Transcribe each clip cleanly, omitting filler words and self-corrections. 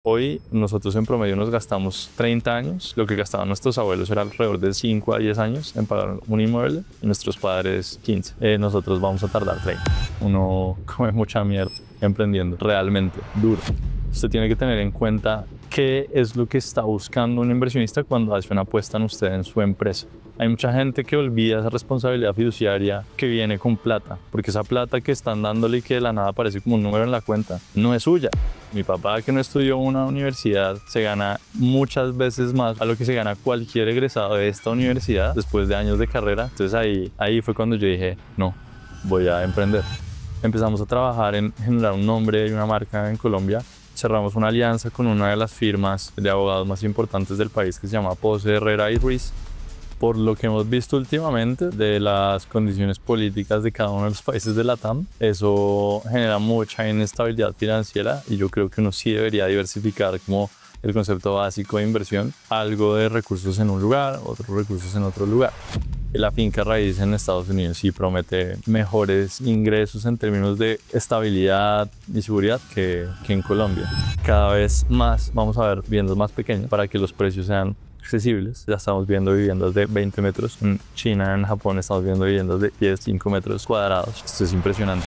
Hoy nosotros en promedio nos gastamos 30 años, lo que gastaban nuestros abuelos era alrededor de 5 a 10 años en pagar un inmueble y nuestros padres 15. Nosotros vamos a tardar 30. Uno come mucha mierda emprendiendo, realmente, duro. Usted tiene que tener en cuenta qué es lo que está buscando un inversionista cuando hace una apuesta en usted en su empresa. Hay mucha gente que olvida esa responsabilidad fiduciaria que viene con plata, porque esa plata que están dándole y que de la nada aparece como un número en la cuenta, no es suya. Mi papá, que no estudió en una universidad, se gana muchas veces más a lo que se gana cualquier egresado de esta universidad después de años de carrera. Entonces ahí fue cuando yo dije, no, voy a emprender. Empezamos a trabajar en generar un nombre y una marca en Colombia. Cerramos una alianza con una de las firmas de abogados más importantes del país que se llama Pose, Herrera y Ruiz. Por lo que hemos visto últimamente de las condiciones políticas de cada uno de los países de LATAM, eso genera mucha inestabilidad financiera y yo creo que uno sí debería diversificar como el concepto básico de inversión, algo de recursos en un lugar, otros recursos en otro lugar. La finca raíz en Estados Unidos sí promete mejores ingresos en términos de estabilidad y seguridad que en Colombia. Cada vez más vamos a ver viviendas más pequeñas para que los precios sean accesibles. Ya estamos viendo viviendas de 20 metros. En China, en Japón, estamos viendo viviendas de 10, 5 metros cuadrados. Esto es impresionante.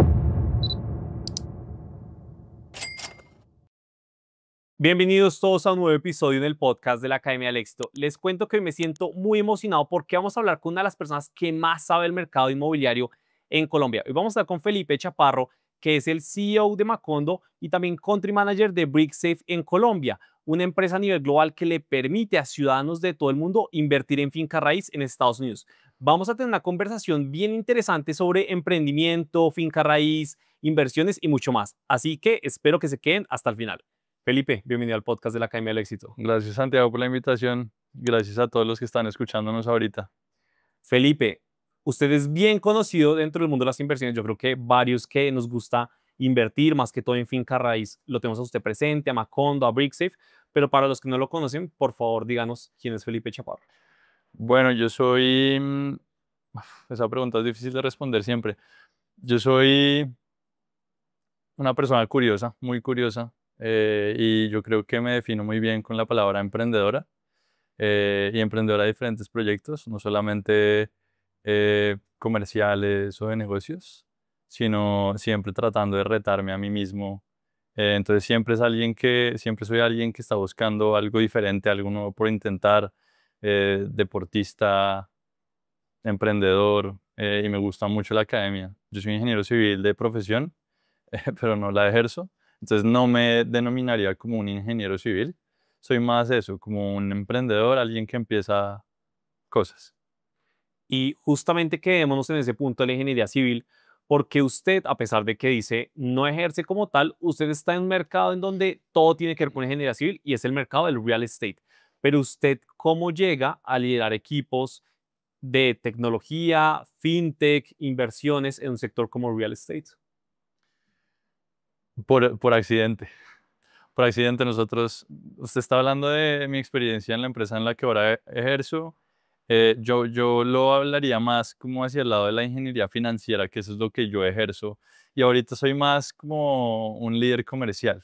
Bienvenidos todos a un nuevo episodio en el podcast de la Academia del Éxito. Les cuento que hoy me siento muy emocionado porque vamos a hablar con una de las personas que más sabe del mercado inmobiliario en Colombia. Hoy vamos a estar con Felipe Chaparro, que es el CEO de Macondo y también Country Manager de BrickSafe en Colombia, una empresa a nivel global que le permite a ciudadanos de todo el mundo invertir en finca raíz en Estados Unidos. Vamos a tener una conversación bien interesante sobre emprendimiento, finca raíz, inversiones y mucho más. Así que espero que se queden hasta el final. Felipe, bienvenido al podcast de la Academia del Éxito. Gracias, Santiago, por la invitación. Gracias a todos los que están escuchándonos ahorita. Felipe, usted es bien conocido dentro del mundo de las inversiones. Yo creo que varios que nos gusta invertir, más que todo en finca raíz, lo tenemos a usted presente, a Macondo, a BrickSafe. Pero para los que no lo conocen, por favor, díganos quién es Felipe Chaparro. Bueno, yo soy... esa pregunta es difícil de responder siempre. Yo soy una persona curiosa, muy curiosa, y yo creo que me defino muy bien con la palabra emprendedora. Y emprendedora de diferentes proyectos, no solamente comerciales o de negocios, sino siempre tratando de retarme a mí mismo. Entonces siempre soy alguien que está buscando algo diferente, algo nuevo por intentar, deportista, emprendedor, y me gusta mucho la academia. Yo soy ingeniero civil de profesión, pero no la ejerzo. Entonces no me denominaría como un ingeniero civil. Soy más eso, como un emprendedor, alguien que empieza cosas. Y justamente quedémonos en ese punto de la ingeniería civil, porque usted, a pesar de que dice no ejerce como tal, usted está en un mercado en donde todo tiene que ver con ingeniería civil y es el mercado del real estate. Pero usted, ¿cómo llega a liderar equipos de tecnología, fintech, inversiones en un sector como real estate? Por accidente. Por accidente usted está hablando de mi experiencia en la empresa en la que ahora ejerzo. Yo lo hablaría más como hacia el lado de la ingeniería financiera, que eso es lo que yo ejerzo. Y ahorita soy más como un líder comercial,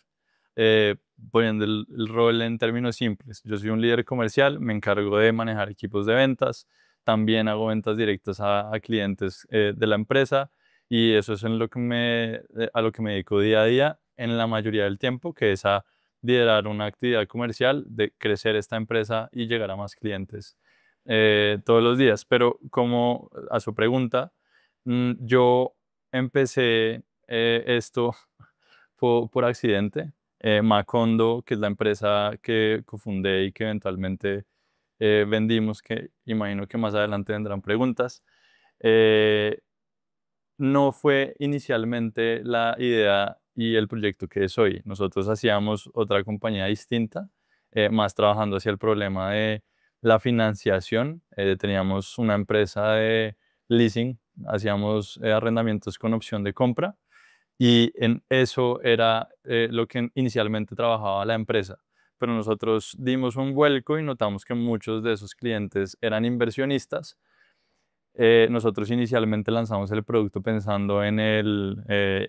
eh, poniendo el rol en términos simples. Yo soy un líder comercial, me encargo de manejar equipos de ventas, también hago ventas directas a clientes de la empresa y eso es a lo que me dedico día a día en la mayoría del tiempo, que es a liderar una actividad comercial, de crecer esta empresa y llegar a más clientes todos los días. Pero como a su pregunta, yo empecé esto por accidente. Macondo, que es la empresa que cofundé y que eventualmente vendimos, que imagino que más adelante vendrán preguntas. eh, no fue inicialmente la idea y el proyecto que es hoy. Nosotros hacíamos otra compañía distinta, más trabajando hacia el problema de la financiación. Teníamos una empresa de leasing, hacíamos arrendamientos con opción de compra y en eso era lo que inicialmente trabajaba la empresa. Pero nosotros dimos un vuelco y notamos que muchos de esos clientes eran inversionistas nosotros inicialmente lanzamos el producto pensando en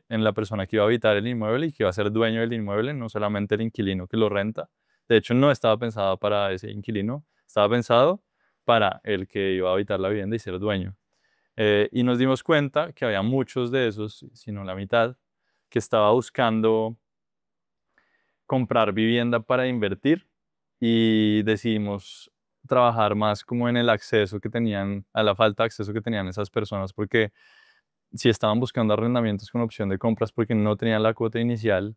la persona que iba a habitar el inmueble y que iba a ser dueño del inmueble, no solamente el inquilino que lo renta. De hecho, no estaba pensado para ese inquilino, estaba pensado para el que iba a habitar la vivienda y ser dueño. Y nos dimos cuenta que había muchos de esos, si no la mitad, que estaba buscando comprar vivienda para invertir y decidimos trabajar más como en el acceso que tenían, a la falta de acceso que tenían esas personas, porque si estaban buscando arrendamientos con opción de compras porque no tenían la cuota inicial,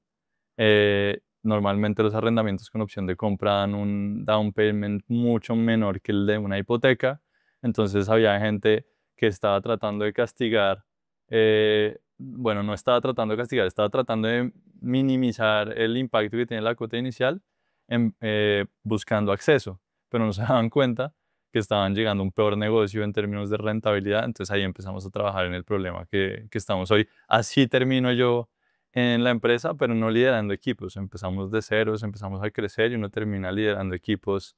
normalmente los arrendamientos con opción de compra dan un down payment mucho menor que el de una hipoteca. Entonces había gente que estaba tratando de castigar, bueno, no estaba tratando de castigar, estaba tratando de minimizar el impacto que tiene la cuota inicial buscando acceso, pero no se daban cuenta que estaban llegando a un peor negocio en términos de rentabilidad. Entonces ahí empezamos a trabajar en el problema que estamos hoy. Así termino yo en la empresa, pero no liderando equipos. Empezamos de ceros, empezamos a crecer y uno termina liderando equipos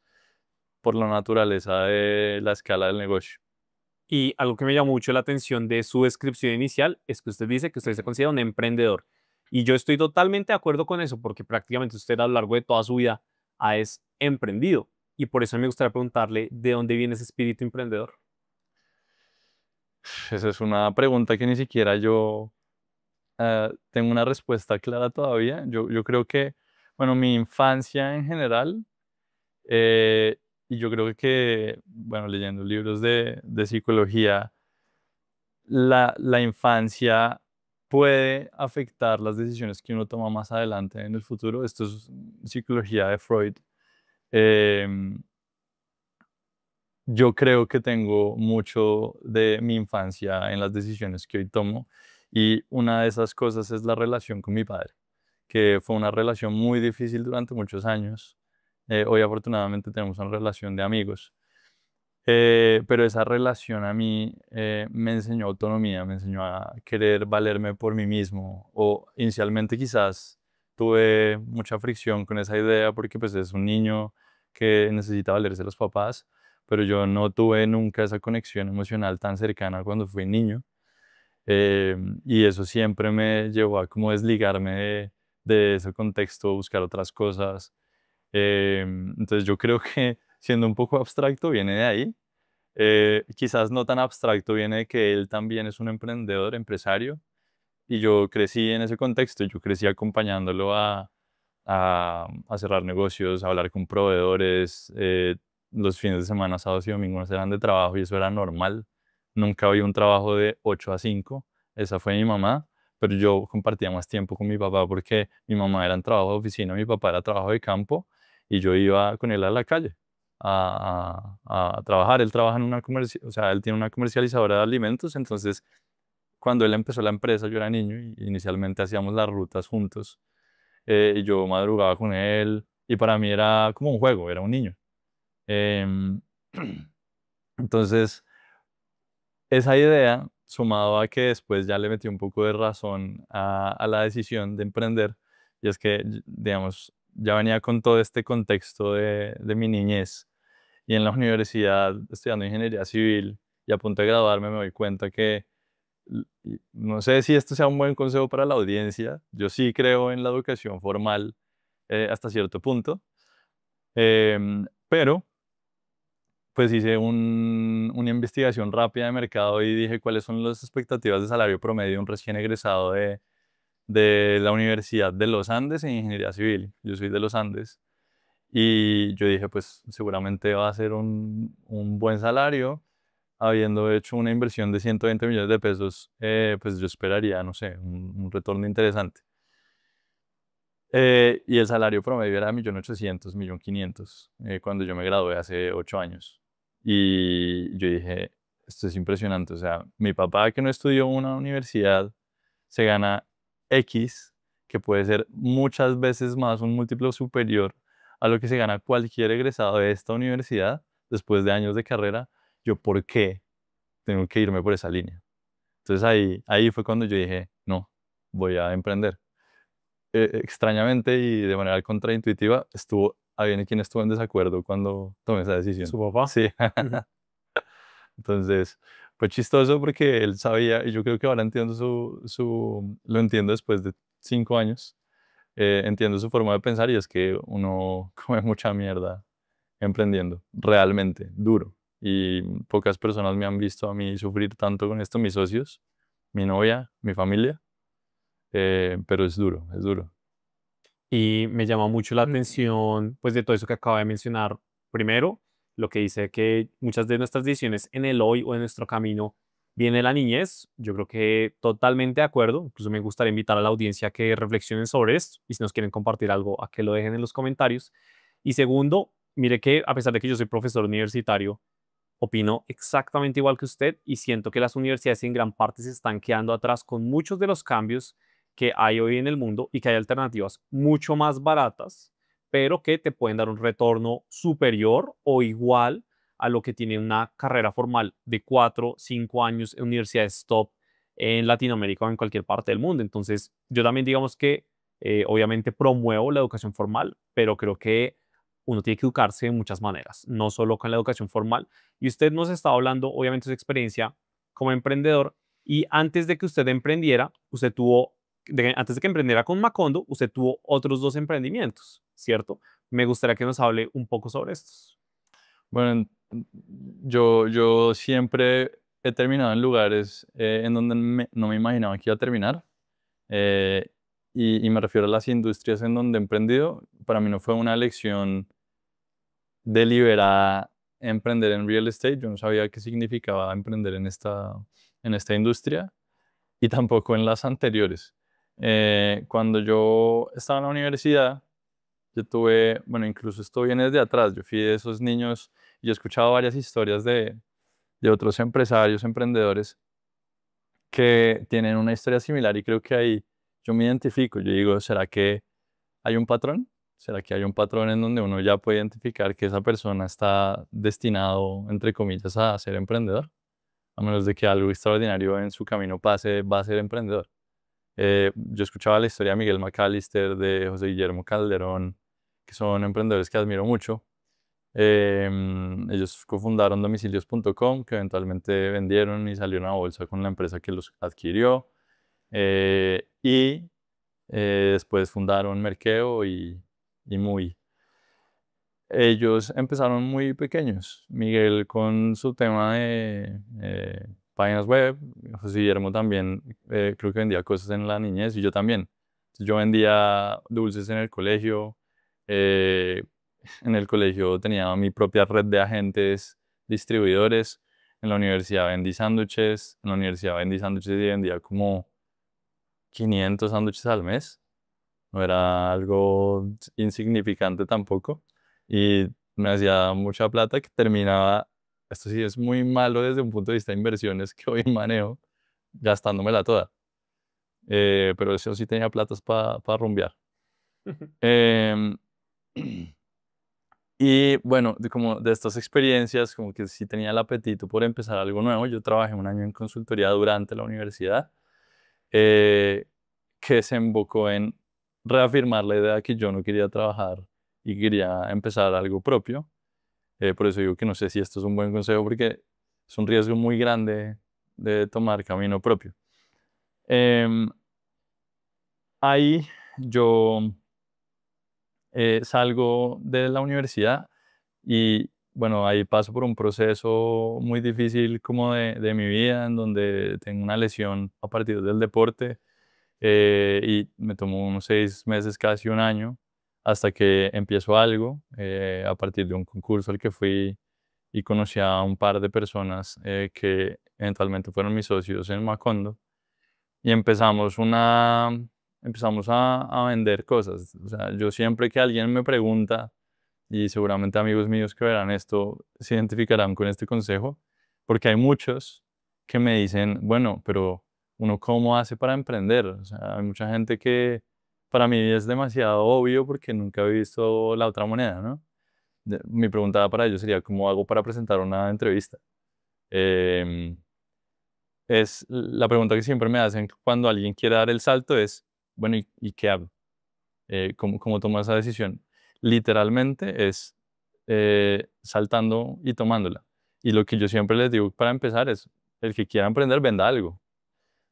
por la naturaleza de la escala del negocio. Y algo que me llamó mucho la atención de su descripción inicial es que usted dice que usted se considera un emprendedor. Y yo estoy totalmente de acuerdo con eso, porque prácticamente usted a lo largo de toda su vida es emprendido. Y por eso me gustaría preguntarle de dónde viene ese espíritu emprendedor. Esa es una pregunta que ni siquiera yo tengo una respuesta clara todavía. Yo creo que, bueno, mi infancia en general, eh, y yo creo que, bueno, leyendo libros de psicología, la infancia puede afectar las decisiones que uno toma más adelante en el futuro. Esto es psicología de Freud. Em, yo creo que tengo mucho de mi infancia en las decisiones que hoy tomo y una de esas cosas es la relación con mi padre, que fue una relación muy difícil durante muchos años. Hoy afortunadamente tenemos una relación de amigos. Pero esa relación a mí me enseñó autonomía, me enseñó a querer valerme por mí mismo. O inicialmente quizás tuve mucha fricción con esa idea porque pues es un niño que necesita valerse de los papás, pero yo no tuve nunca esa conexión emocional tan cercana cuando fui niño. Y eso siempre me llevó a como desligarme de ese contexto, buscar otras cosas. Entonces yo creo que siendo un poco abstracto viene de ahí. Quizás no tan abstracto, viene de que él también es un emprendedor, empresario, y yo crecí en ese contexto, yo crecí acompañándolo a cerrar negocios, a hablar con proveedores, los fines de semana, sábados y domingos eran de trabajo y eso era normal. Nunca había un trabajo de 8 a 5, esa fue mi mamá, pero yo compartía más tiempo con mi papá porque mi mamá era en trabajo de oficina, mi papá era trabajo de campo y yo iba con él a la calle a trabajar. Él trabaja en una o sea, él tiene una comercializadora de alimentos, entonces cuando él empezó la empresa yo era niño y inicialmente hacíamos las rutas juntos y yo madrugaba con él y para mí era como un juego, era un niño. Em, entonces, esa idea, sumado a que después ya le metí un poco de razón a la decisión de emprender, y es que, digamos, ya venía con todo este contexto de mi niñez y en la universidad estudiando ingeniería civil y a punto de graduarme me doy cuenta que no sé si esto sea un buen consejo para la audiencia. Yo sí creo en la educación formal hasta cierto punto, pero pues hice una investigación rápida de mercado y dije cuáles son las expectativas de salario promedio de un recién egresado de la Universidad de los Andes en ingeniería civil. Yo soy de los Andes. Y yo dije, pues seguramente va a ser un buen salario. Habiendo hecho una inversión de 120 millones de pesos, pues yo esperaría, no sé, un retorno interesante. Y el salario promedio era 1.800.000, 1.500.000, cuando yo me gradué hace 8 años. Y yo dije, esto es impresionante. O sea, mi papá que no estudió en una universidad se gana X, que puede ser muchas veces más, un múltiplo superior a lo que se gana cualquier egresado de esta universidad después de años de carrera. Yo, ¿por qué tengo que irme por esa línea? Entonces ahí fue cuando yo dije, no, voy a emprender. Extrañamente y de manera contraintuitiva, había quien estuvo en desacuerdo cuando tomé esa decisión. ¿Su papá? Sí. Ujú. Entonces, Fue chistoso porque él sabía, y yo creo que ahora entiendo lo entiendo después de 5 años, entiendo su forma de pensar y es que uno come mucha mierda emprendiendo, realmente, duro. Y pocas personas me han visto a mí sufrir tanto con esto, mis socios, mi novia, mi familia, pero es duro, es duro. Y me llama mucho la atención, pues, de todo eso que acaba de mencionar. Primero, lo que dice que muchas de nuestras decisiones en el hoy o en nuestro camino viene de la niñez. Yo creo que totalmente de acuerdo. Incluso me gustaría invitar a la audiencia a que reflexionen sobre esto y si nos quieren compartir algo, a que lo dejen en los comentarios. Y segundo, mire que a pesar de que yo soy profesor universitario, opino exactamente igual que usted y siento que las universidades en gran parte se están quedando atrás con muchos de los cambios que hay hoy en el mundo y que hay alternativas mucho más baratas, pero que te pueden dar un retorno superior o igual a lo que tiene una carrera formal de 4 o 5 años en universidades top en Latinoamérica o en cualquier parte del mundo. Entonces, yo también digamos que obviamente promuevo la educación formal, pero creo que uno tiene que educarse de muchas maneras, no solo con la educación formal. Y usted nos está hablando, obviamente, de su experiencia como emprendedor. Y antes de que usted emprendiera, antes de que emprendiera con Macondo, usted tuvo otros dos emprendimientos, ¿cierto? Me gustaría que nos hable un poco sobre estos. Bueno, yo siempre he terminado en lugares en donde no me imaginaba que iba a terminar. eh, y me refiero a las industrias en donde he emprendido. Para mí no fue una elección deliberada emprender en real estate. Yo no sabía qué significaba emprender en esta industria y tampoco en las anteriores. Cuando yo estaba en la universidad, yo tuve, bueno, incluso esto viene desde atrás. Yo fui de esos niños y he escuchado varias historias de otros empresarios, emprendedores que tienen una historia similar y creo que ahí yo me identifico. Yo digo, ¿será que hay un patrón? ¿Será que hay un patrón en donde uno ya puede identificar que esa persona está destinado, entre comillas, a ser emprendedor? A menos de que algo extraordinario en su camino pase, va a ser emprendedor. Yo escuchaba la historia de Miguel McAllister, de José Guillermo Calderón, que son emprendedores que admiro mucho. Ellos cofundaron domicilios.com, que eventualmente vendieron y salieron a bolsa con la empresa que los adquirió. Y después fundaron Merkeo y Muy. Ellos empezaron muy pequeños. Miguel con su tema de páginas web, José Guillermo también creo que vendía cosas en la niñez y yo también. Yo vendía dulces en el colegio. eh, en el colegio tenía mi propia red de agentes distribuidores. En la universidad vendí sándwiches. En la universidad vendí sándwiches y vendía como 500 sándwiches al mes. No era algo insignificante tampoco. Y me hacía mucha plata que terminaba, esto sí es muy malo desde un punto de vista de inversiones que hoy manejo, gastándomela toda. Pero eso sí tenía platas para rumbear. Em, y bueno, como de estas experiencias, como que sí tenía el apetito por empezar algo nuevo. Yo trabajé un año en consultoría durante la universidad, eh, que se embocó en reafirmar la idea que yo no quería trabajar y quería empezar algo propio. Por eso digo que no sé si esto es un buen consejo porque es un riesgo muy grande de tomar camino propio. Em, Ahí yo salgo de la universidad y bueno, ahí paso por un proceso muy difícil como de mi vida en donde tengo una lesión a partir del deporte. Y me tomó unos 6 meses, casi un año, hasta que empiezo algo a partir de un concurso al que fui y conocí a un par de personas que eventualmente fueron mis socios en Macondo y empezamos a vender cosas. O sea, yo siempre que alguien me pregunta, y seguramente amigos míos que verán esto se identificarán con este consejo, porque hay muchos que me dicen, bueno, pero uno cómo hace para emprender. O sea, hay mucha gente que para mí es demasiado obvio porque nunca he visto la otra moneda, ¿no? Mi pregunta para ellos sería, ¿cómo hago para presentar una entrevista? Em, es la pregunta que siempre me hacen cuando alguien quiere dar el salto es, bueno, y qué hago? ¿Cómo tomo esa decisión? Literalmente es saltando y tomándola. Y lo que yo siempre les digo para empezar es, el que quiera emprender venda algo,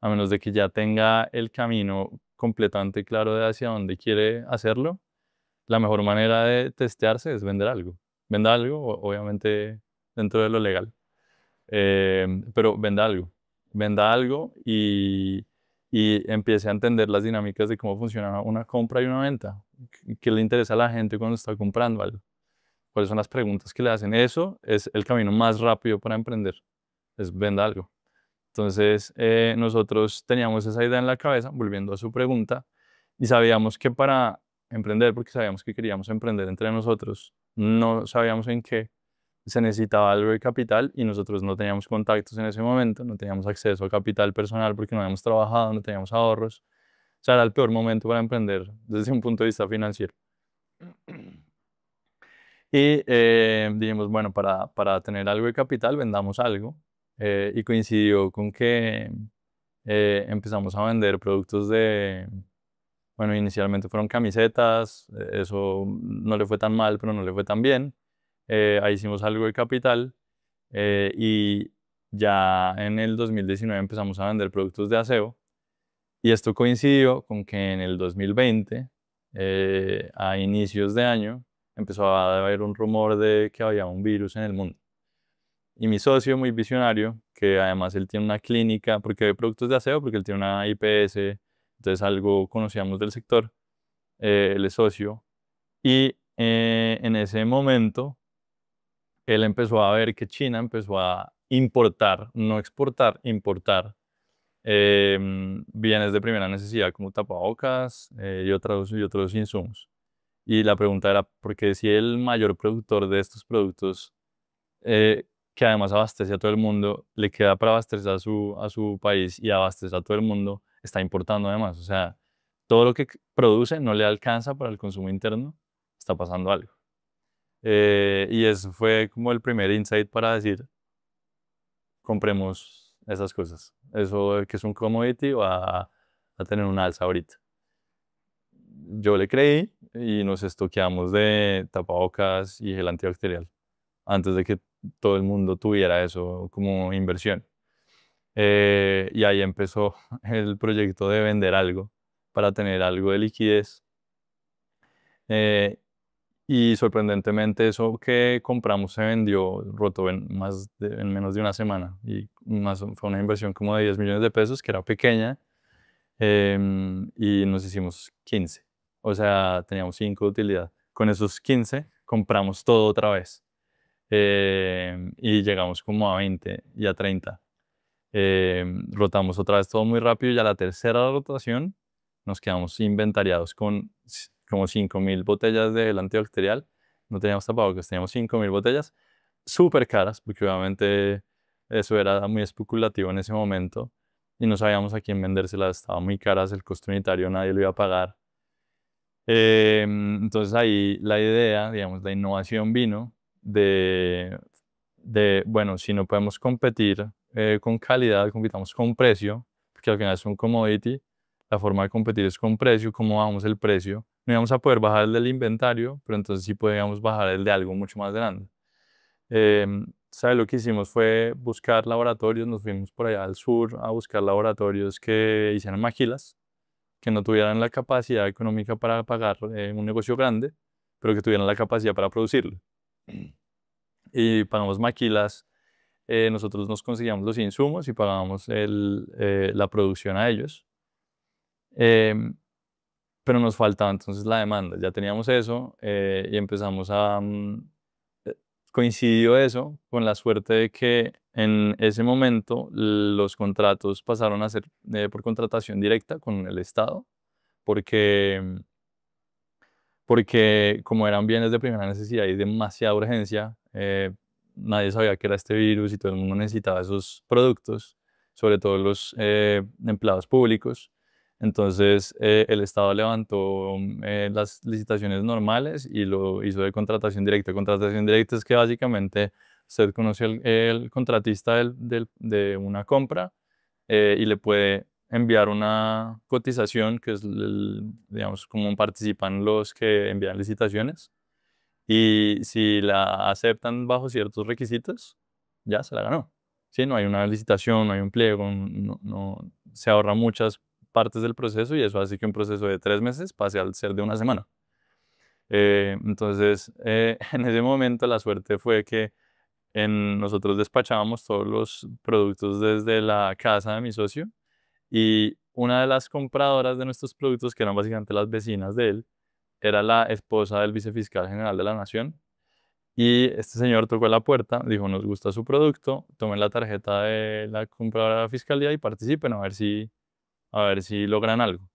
a menos de que ya tenga el camino completamente claro de hacia dónde quiere hacerlo. La mejor manera de testearse es vender algo. Venda algo, obviamente dentro de lo legal. Pero venda algo y empiece a entender las dinámicas de cómo funciona una compra y una venta. ¿Qué le interesa a la gente cuando está comprando algo? ¿Cuáles son las preguntas que le hacen? Eso es el camino más rápido para emprender, es venda algo. Entonces, nosotros teníamos esa idea en la cabeza, volviendo a su pregunta, y sabíamos que para emprender, porque sabíamos que queríamos emprender entre nosotros, no sabíamos en qué, se necesitaba algo de capital y nosotros no teníamos contactos en ese momento, no teníamos acceso a capital personal porque no habíamos trabajado, no teníamos ahorros. O sea, era el peor momento para emprender desde un punto de vista financiero. Y dijimos, bueno, para tener algo de capital, vendamos algo. Y coincidió con que empezamos a vender productos de, bueno, inicialmente fueron camisetas, eso no le fue tan mal, pero no le fue tan bien. Ahí hicimos algo de capital y ya en el 2019 empezamos a vender productos de aseo. Y esto coincidió con que en el 2020, a inicios de año, empezó a haber un rumor de que había un virus en el mundo. Y mi socio, muy visionario, que además él tiene una clínica, porque de productos de aseo, porque él tiene una IPS, entonces algo conocíamos del sector, él es socio. Y en ese momento, él empezó a ver que China empezó a importar, no exportar, importar bienes de primera necesidad como tapabocas y otros insumos. Y la pregunta era, ¿por qué si el mayor productor de estos productos, que además abastece a todo el mundo, le queda para abastecer a su país y abastecer a todo el mundo, está importando además? O sea, todo lo que produce no le alcanza para el consumo interno, está pasando algo. Y eso fue como el primer insight para decir, compremos esas cosas. Eso que es un commodity va a tener un alza ahorita. Yo le creí y nos estoqueamos de tapabocas y gel antibacterial antes de que todo el mundo tuviera eso como inversión. Y ahí empezó el proyecto de vender algo para tener algo de liquidez. Eh, y sorprendentemente eso que compramos se vendió roto en menos de una semana. Y fue una inversión como de 10 millones de pesos, que era pequeña, y nos hicimos 15. O sea, teníamos 5 de utilidad. Con esos 15 compramos todo otra vez. Y llegamos como a 20 y a 30. Rotamos otra vez todo muy rápido y a la tercera rotación nos quedamos inventariados con como 5.000 botellas de gel antibacterial. No teníamos tapabocas, teníamos 5.000 botellas súper caras, porque obviamente eso era muy especulativo en ese momento y no sabíamos a quién vendérselas, estaban muy caras, el costo unitario nadie lo iba a pagar. Entonces ahí la idea, digamos, la innovación vino bueno, si no podemos competir con calidad, compitamos con precio, porque al final es un commodity, la forma de competir es con precio, cómo bajamos el precio. No íbamos a poder bajar el del inventario, pero entonces sí podíamos bajar el de algo mucho más grande. ¿Sabe? Lo que hicimos fue buscar laboratorios, nos fuimos por allá al sur a buscar laboratorios que hicieran maquilas, que no tuvieran la capacidad económica para pagar un negocio grande, pero que tuvieran la capacidad para producirlo. Y pagamos maquilas, nosotros nos conseguíamos los insumos y pagábamos la producción a ellos. Pero nos faltaba entonces la demanda. Ya teníamos eso y empezamos eh, coincidió eso con la suerte de que en ese momento los contratos pasaron a ser por contratación directa con el Estado, porque como eran bienes de primera necesidad y demasiada urgencia, nadie sabía qué era este virus y todo el mundo necesitaba esos productos, sobre todo los empleados públicos. Entonces el Estado levantó las licitaciones normales y lo hizo de contratación directa. Contratación directa es que básicamente usted conoce el contratista de una compra y le puede enviar una cotización, que es, digamos, como participan los que envían licitaciones. Y si la aceptan bajo ciertos requisitos, ya se la ganó. Sí, no hay una licitación, no hay un pliego, se ahorra muchas partes del proceso y eso hace que un proceso de 3 meses pase al ser de una semana. Entonces, en ese momento la suerte fue que nosotros despachábamos todos los productos desde la casa de mi socio y una de las compradoras de nuestros productos, que eran básicamente las vecinas de él, era la esposa del vicefiscal general de la Nación. Y este señor tocó la puerta, dijo, nos gusta su producto, tomen la tarjeta de la compradora de la fiscalía y participen a ver si logran algo.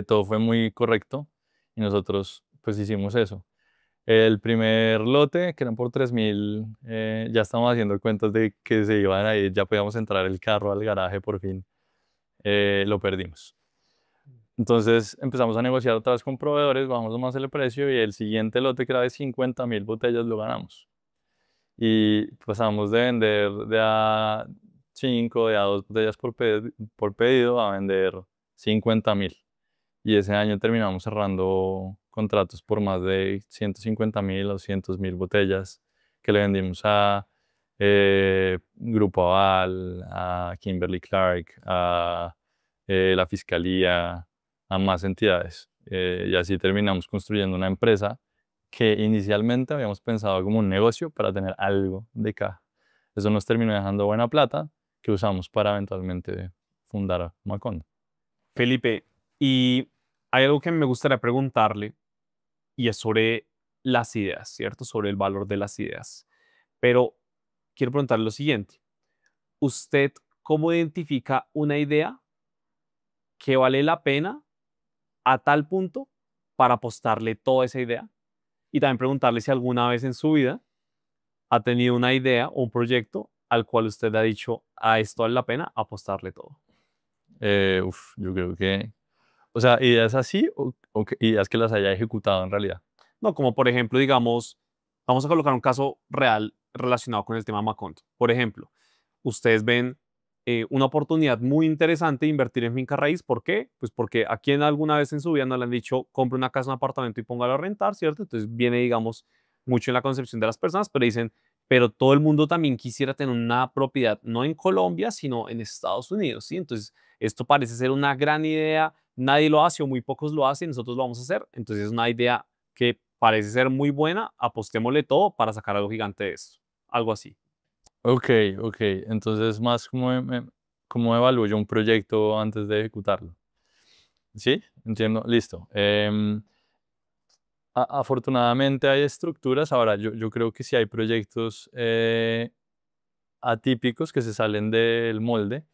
Todo fue muy correcto y nosotros pues hicimos eso. El primer lote, que eran por 3.000, ya estamos haciendo cuentas de que se iban a ir, ya podíamos entrar el carro al garaje por fin, lo perdimos. Entonces empezamos a negociar otra vez con proveedores, bajamos más el precio y el siguiente lote, que era de 50.000 botellas, lo ganamos. Y pasamos de vender de a 5, de a 2 botellas por pedido a vender 50.000. Y ese año terminamos cerrando contratos por más de 150.000 o 200.000 botellas que le vendimos a Grupo Aval, a Kimberly Clark, a la Fiscalía, a más entidades. Y así terminamos construyendo una empresa que inicialmente habíamos pensado como un negocio para tener algo de caja. Eso nos terminó dejando buena plata que usamos para eventualmente fundar Macondo. Felipe, y hay algo que me gustaría preguntarle y es sobre las ideas, ¿cierto? Sobre el valor de las ideas. Pero quiero preguntarle lo siguiente. ¿Usted cómo identifica una idea que vale la pena a tal punto para apostarle toda esa idea? Y también preguntarle si alguna vez en su vida ha tenido una idea o un proyecto al cual usted ha dicho, a esto vale la pena apostarle todo. Yo creo que, o sea, ideas así o ideas que las haya ejecutado en realidad. No, como por ejemplo, digamos, vamos a colocar un caso real relacionado con el tema Macondo. Por ejemplo, ustedes ven una oportunidad muy interesante de invertir en finca raíz. ¿Por qué? Pues porque a quien alguna vez en su vida no le han dicho, compre una casa, un apartamento y póngalo a rentar, ¿cierto? Entonces viene, digamos, mucho en la concepción de las personas, pero dicen, pero todo el mundo también quisiera tener una propiedad, no en Colombia, sino en Estados Unidos, ¿sí? Entonces, esto parece ser una gran idea, nadie lo hace o muy pocos lo hacen, nosotros lo vamos a hacer. Entonces, es una idea que parece ser muy buena, apostémosle todo para sacar algo gigante de esto. Algo así. Ok, ok. Entonces, más como evalúo yo un proyecto antes de ejecutarlo. ¿Sí? Entiendo. Listo. Afortunadamente hay estructuras. Ahora, yo creo que sí hay proyectos atípicos que se salen del molde.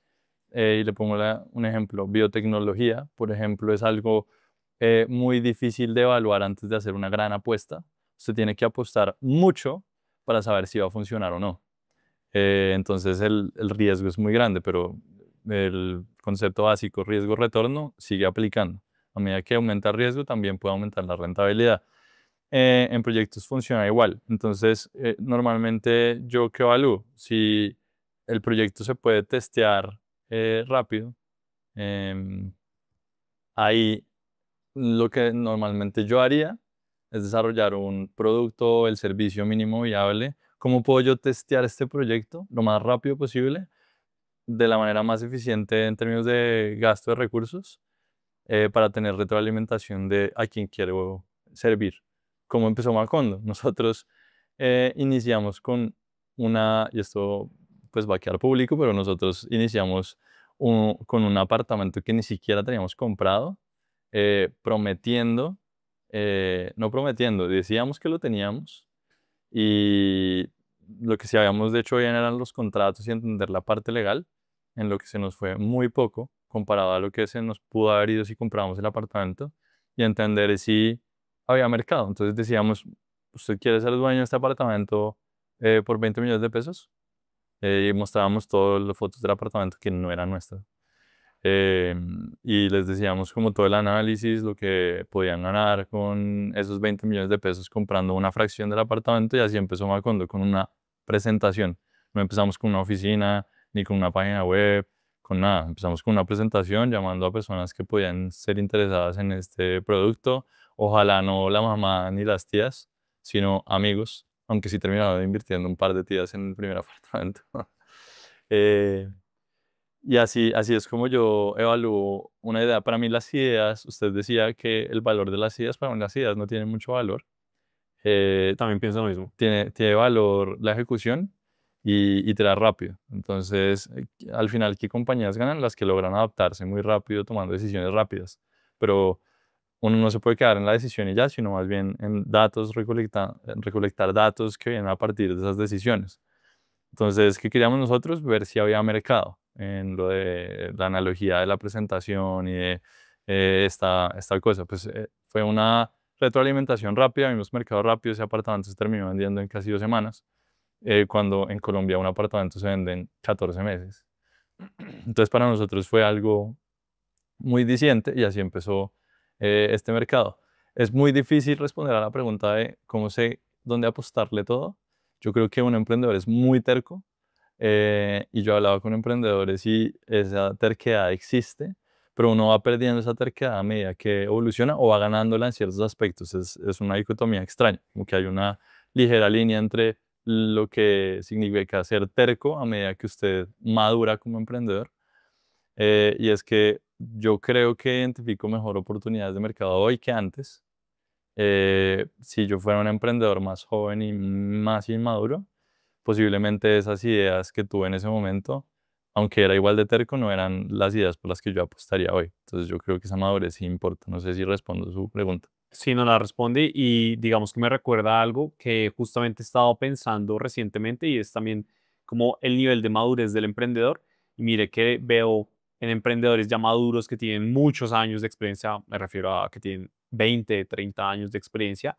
Y le pongo un ejemplo. Biotecnología, por ejemplo, es algo muy difícil de evaluar antes de hacer una gran apuesta. Usted tiene que apostar mucho para saber si va a funcionar o no. Entonces el riesgo es muy grande, pero el concepto básico riesgo-retorno sigue aplicando. A medida que aumenta el riesgo, también puede aumentar la rentabilidad. En proyectos funciona igual. Entonces, normalmente yo que evalúo si el proyecto se puede testear rápido, em, ahí lo que normalmente yo haría es desarrollar un producto o el servicio mínimo viable. ¿Cómo puedo yo testear este proyecto lo más rápido posible, de la manera más eficiente en términos de gasto de recursos, para tener retroalimentación de a quien quiero servir? ¿Cómo empezó Macondo? Nosotros iniciamos con y esto pues va a quedar público, pero nosotros iniciamos con un apartamento que ni siquiera teníamos comprado, prometiendo, no prometiendo, decíamos que lo teníamos y lo que sí habíamos hecho bien eran los contratos y entender la parte legal, en lo que se nos fue muy poco comparado a lo que se nos pudo haber ido si comprábamos el apartamento, y entender si había mercado. Entonces decíamos, ¿usted quiere ser dueño de este apartamento por 20 millones de pesos? Y mostrábamos todas las fotos del apartamento que no eran nuestras. Y les decíamos como todo el análisis, lo que podían ganar con esos 20 millones de pesos comprando una fracción del apartamento, y así empezó Macondo, con una presentación. No empezamos con una oficina ni con una página web, con nada. Empezamos con una presentación llamando a personas que podían ser interesadas en este producto. Ojalá no la mamá ni las tías, sino amigos, aunque sí terminaron invirtiendo un par de tías en el primer apartamento. Eh, y así es como yo evalúo una idea. Para mí las ideas, usted decía que el valor de las ideas, para mí las ideas no tienen mucho valor. Eh, También pienso lo mismo. tiene valor la ejecución y iterar rápido. Entonces, al final, ¿qué compañías ganan? Las que logran adaptarse muy rápido, tomando decisiones rápidas. Pero uno no se puede quedar en la decisión y ya, sino más bien en datos, recolectar datos que vienen a partir de esas decisiones. Entonces, ¿qué queríamos nosotros? Ver si había mercado en lo de la analogía de la presentación y de esta cosa. Pues fue una retroalimentación rápida, vimos mercado rápido, ese apartamento se terminó vendiendo en casi 2 semanas, cuando en Colombia un apartamento se vende en 14 meses. Entonces, para nosotros fue algo muy diciente y así empezó este mercado. Es muy difícil responder a la pregunta de cómo sé dónde apostarle todo. Yo creo que un emprendedor es muy terco, y yo he hablado con emprendedores y esa terquedad existe, pero uno va perdiendo esa terquedad a medida que evoluciona o va ganándola en ciertos aspectos. Es una dicotomía extraña, como que hay una ligera línea entre lo que significa ser terco a medida que usted madura como emprendedor, y es que yo creo que identifico mejor oportunidades de mercado hoy que antes. Si yo fuera un emprendedor más joven y más inmaduro, posiblemente esas ideas que tuve en ese momento, aunque era igual de terco, no eran las ideas por las que yo apostaría hoy. Entonces yo creo que esa madurez sí importa. No sé si respondo su pregunta. Sí, no la responde y digamos que me recuerda a algo que justamente he estado pensando recientemente y es también como el nivel de madurez del emprendedor. Y mire que veo en emprendedores ya maduros que tienen muchos años de experiencia, me refiero a que tienen 20, 30 años de experiencia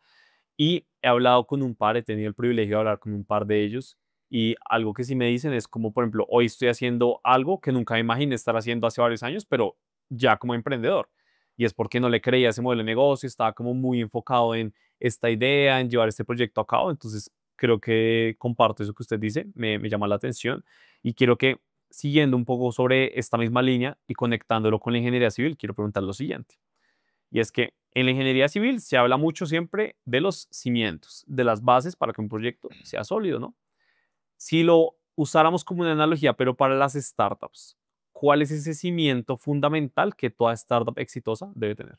y he hablado con un par, he tenido el privilegio de hablar con un par de ellos y algo que sí me dicen es como, por ejemplo, hoy estoy haciendo algo que nunca me imaginé estar haciendo hace varios años, pero ya como emprendedor. Y es porque no le creía a ese modelo de negocio, estaba como muy enfocado en esta idea, en llevar este proyecto a cabo. Entonces, creo que comparto eso que usted dice, me llama la atención y quiero que, siguiendo un poco sobre esta misma línea y conectándolo con la ingeniería civil, quiero preguntar lo siguiente. Y es que en la ingeniería civil se habla mucho siempre de los cimientos, de las bases para que un proyecto sea sólido, ¿no? Si lo usáramos como una analogía, pero para las startups, ¿cuál es ese cimiento fundamental que toda startup exitosa debe tener?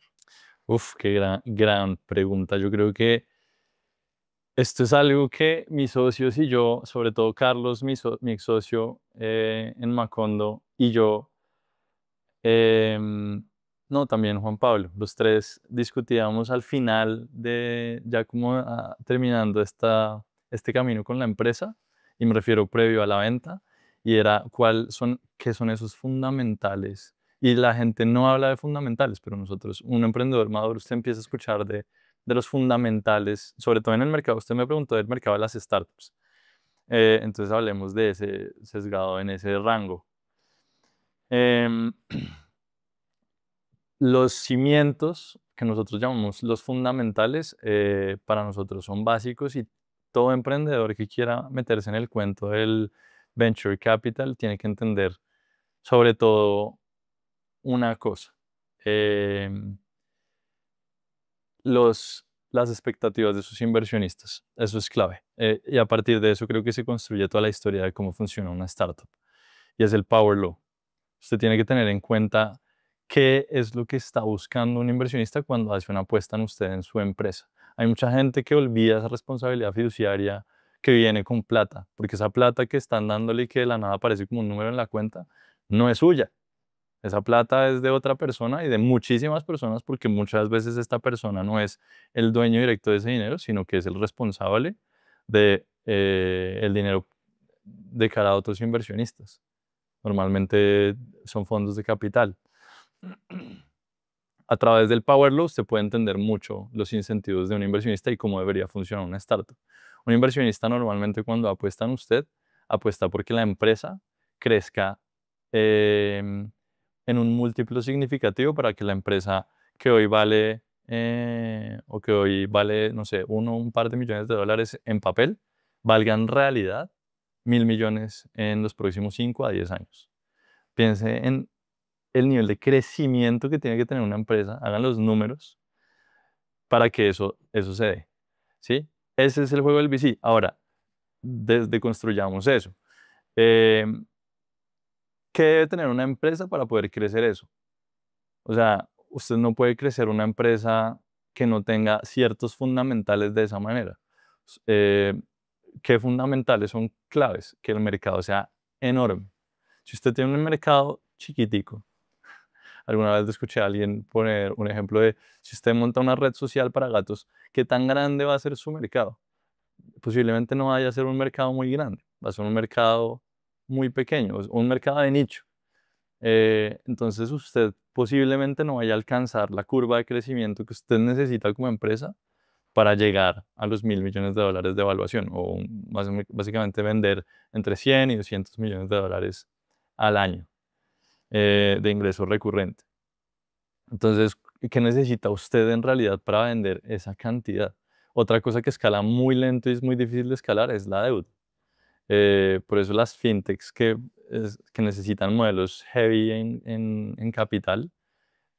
Uf, qué gran pregunta. Yo creo que esto es algo que mis socios y yo, sobre todo Carlos, mi ex socio en Macondo, y yo, no, también Juan Pablo, los tres discutíamos al final de ya como terminando este camino con la empresa, y me refiero previo a la venta, y era qué son esos fundamentales. Y la gente no habla de fundamentales, pero nosotros, un emprendedor maduro, usted empieza a escuchar de los fundamentales, sobre todo en el mercado. Usted me preguntó del mercado de las startups. Entonces hablemos de ese sesgado en ese rango. Em, Los cimientos que nosotros llamamos los fundamentales, para nosotros son básicos, y todo emprendedor que quiera meterse en el cuento del venture capital tiene que entender sobre todo una cosa: em, las expectativas de sus inversionistas. Eso es clave. Y a partir de eso creo que se construye toda la historia de cómo funciona una startup. Y es el Power Law. Usted tiene que tener en cuenta qué es lo que está buscando un inversionista cuando hace una apuesta en usted, en su empresa. Hay mucha gente que olvida esa responsabilidad fiduciaria que viene con plata, porque esa plata que están dándole y que de la nada aparece como un número en la cuenta, no es suya. Esa plata es de otra persona y de muchísimas personas, porque muchas veces esta persona no es el dueño directo de ese dinero, sino que es el responsable de el dinero de cara a otros inversionistas. Normalmente son fondos de capital. A través del Power Law usted puede entender mucho los incentivos de un inversionista y cómo debería funcionar una startup. Un inversionista normalmente, cuando apuesta en usted, apuesta porque la empresa crezca em, en un múltiplo significativo, para que la empresa que hoy vale, o que hoy vale, no sé, un par de millones de dólares en papel, valga en realidad 1.000 millones en los próximos 5 a 10 años. Piense en el nivel de crecimiento que tiene que tener una empresa, hagan los números para que eso se dé, ¿sí? Ese es el juego del VC. Ahora, desde construyamos eso. Eh, ¿qué debe tener una empresa para poder crecer eso? O sea, usted no puede crecer una empresa que no tenga ciertos fundamentales de esa manera. S- eh, ¿Qué fundamentales son claves? Que el mercado sea enorme. Si usted tiene un mercado chiquitico, alguna vez escuché a alguien poner un ejemplo de si usted monta una red social para gatos, ¿qué tan grande va a ser su mercado? Posiblemente no vaya a ser un mercado muy grande, va a ser un mercado muy pequeño, un mercado de nicho. Entonces usted posiblemente no vaya a alcanzar la curva de crecimiento que usted necesita como empresa para llegar a los 1.000 millones de dólares de evaluación o básicamente vender entre 100 y 200 millones de dólares al año de ingreso recurrente. Entonces, ¿qué necesita usted en realidad para vender esa cantidad? Otra cosa que escala muy lento y es muy difícil de escalar es la deuda. Por eso las fintechs que necesitan modelos heavy en capital,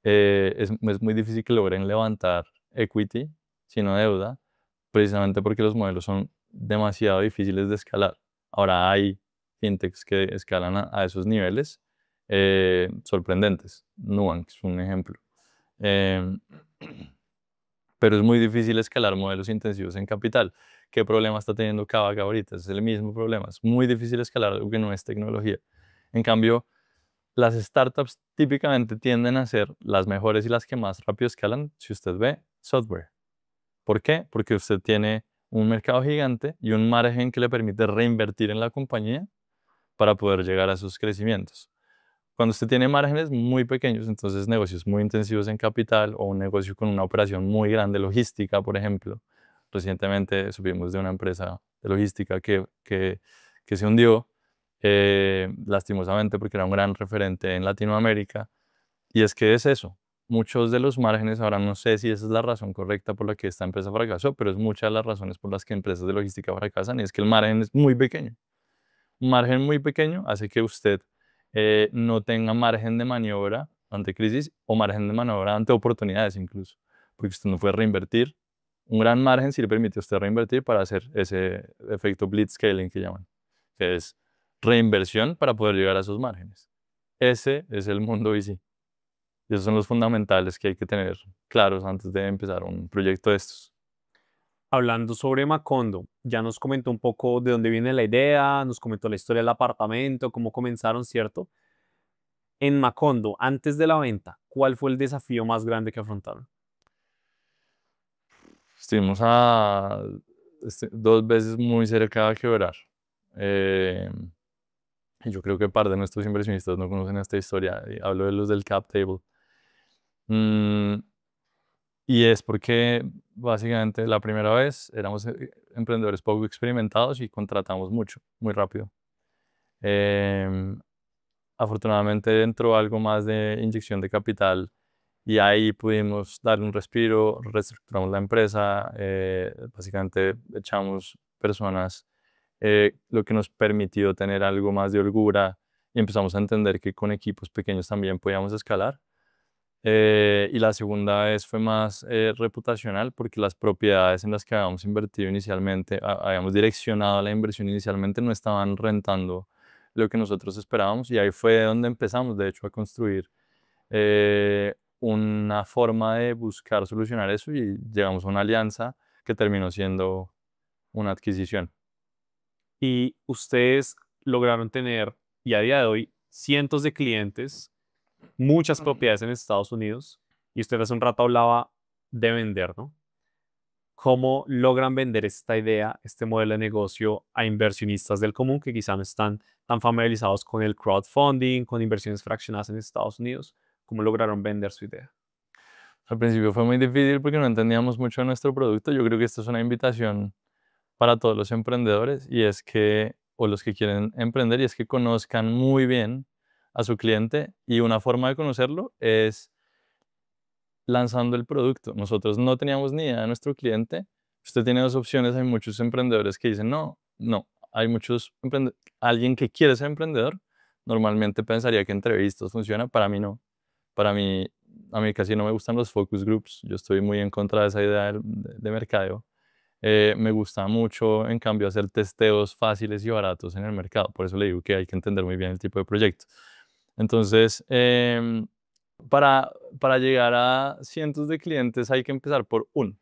es muy difícil que logren levantar equity, sino deuda, precisamente porque los modelos son demasiado difíciles de escalar. Ahora hay fintechs que escalan a esos niveles sorprendentes. Nubank es un ejemplo. Em, pero es muy difícil escalar modelos intensivos en capital. ¿Qué problema está teniendo Kavak ahorita? Es el mismo problema. Es muy difícil escalar algo que no es tecnología. En cambio, las startups típicamente tienden a ser las mejores y las que más rápido escalan, si usted ve, software. ¿Por qué? Porque usted tiene un mercado gigante y un margen que le permite reinvertir en la compañía para poder llegar a esos crecimientos. Cuando usted tiene márgenes muy pequeños, entonces negocios muy intensivos en capital o un negocio con una operación muy grande, logística, por ejemplo. Recientemente supimos de una empresa de logística que se hundió, lastimosamente porque era un gran referente en Latinoamérica. Y es que es eso. Muchos de los márgenes, ahora no sé si esa es la razón correcta por la que esta empresa fracasó, pero es muchas de las razones por las que empresas de logística fracasan, y es que el margen es muy pequeño. Un margen muy pequeño hace que usted no tenga margen de maniobra ante crisis o margen de maniobra ante oportunidades incluso, porque usted no puede reinvertir. Un gran margen sí le permite a usted reinvertir para hacer ese efecto blitzscaling que llaman, que es reinversión para poder llegar a esos márgenes. Ese es el mundo VC. Y esos son los fundamentales que hay que tener claros antes de empezar un proyecto de estos. Hablando sobre Macondo, ya nos comentó un poco de dónde viene la idea, nos comentó la historia del apartamento, cómo comenzaron, ¿cierto? En Macondo, antes de la venta, ¿cuál fue el desafío más grande que afrontaron? Estuvimos dos veces muy cerca de quebrar. Eh, y yo creo que parte de nuestros inversionistas no conocen esta historia. Y hablo de los del cap table. Mm, y es porque básicamente la primera vez éramos emprendedores poco experimentados y contratamos mucho, muy rápido. Em, Afortunadamente entró algo más de inyección de capital y ahí pudimos darle un respiro, reestructuramos la empresa, básicamente echamos personas, lo que nos permitió tener algo más de holgura y empezamos a entender que con equipos pequeños también podíamos escalar. Y la segunda vez fue más reputacional porque las propiedades en las que habíamos invertido inicialmente, habíamos direccionado la inversión inicialmente, no estaban rentando lo que nosotros esperábamos y ahí fue donde empezamos, de hecho, a construir una forma de buscar solucionar eso y llegamos a una alianza que terminó siendo una adquisición. Y ustedes lograron tener, y a día de hoy, cientos de clientes, muchas propiedades en Estados Unidos, y usted hace un rato hablaba de vender, ¿no? ¿Cómo logran vender esta idea, este modelo de negocio a inversionistas del común que quizá no están tan familiarizados con el crowdfunding, con inversiones fraccionadas en Estados Unidos? ¿Cómo lograron vender su idea? Al principio fue muy difícil porque no entendíamos mucho de nuestro producto. Yo creo que esto es una invitación para todos los emprendedores y es que, o los que quieren emprender, y es que conozcan muy bien a su cliente y una forma de conocerlo es lanzando el producto. Nosotros no teníamos ni idea de nuestro cliente. Usted tiene dos opciones. Hay muchos emprendedores que dicen, no, no. Hay alguien que quiere ser emprendedor, normalmente pensaría que entrevistas funciona. Para mí no. Para mí, a mí casi no me gustan los focus groups. Yo estoy muy en contra de esa idea de mercadeo. Me gusta mucho, en cambio, hacer testeos fáciles y baratos en el mercado. Por eso le digo que hay que entender muy bien el tipo de proyecto. Entonces, para llegar a cientos de clientes hay que empezar por uno.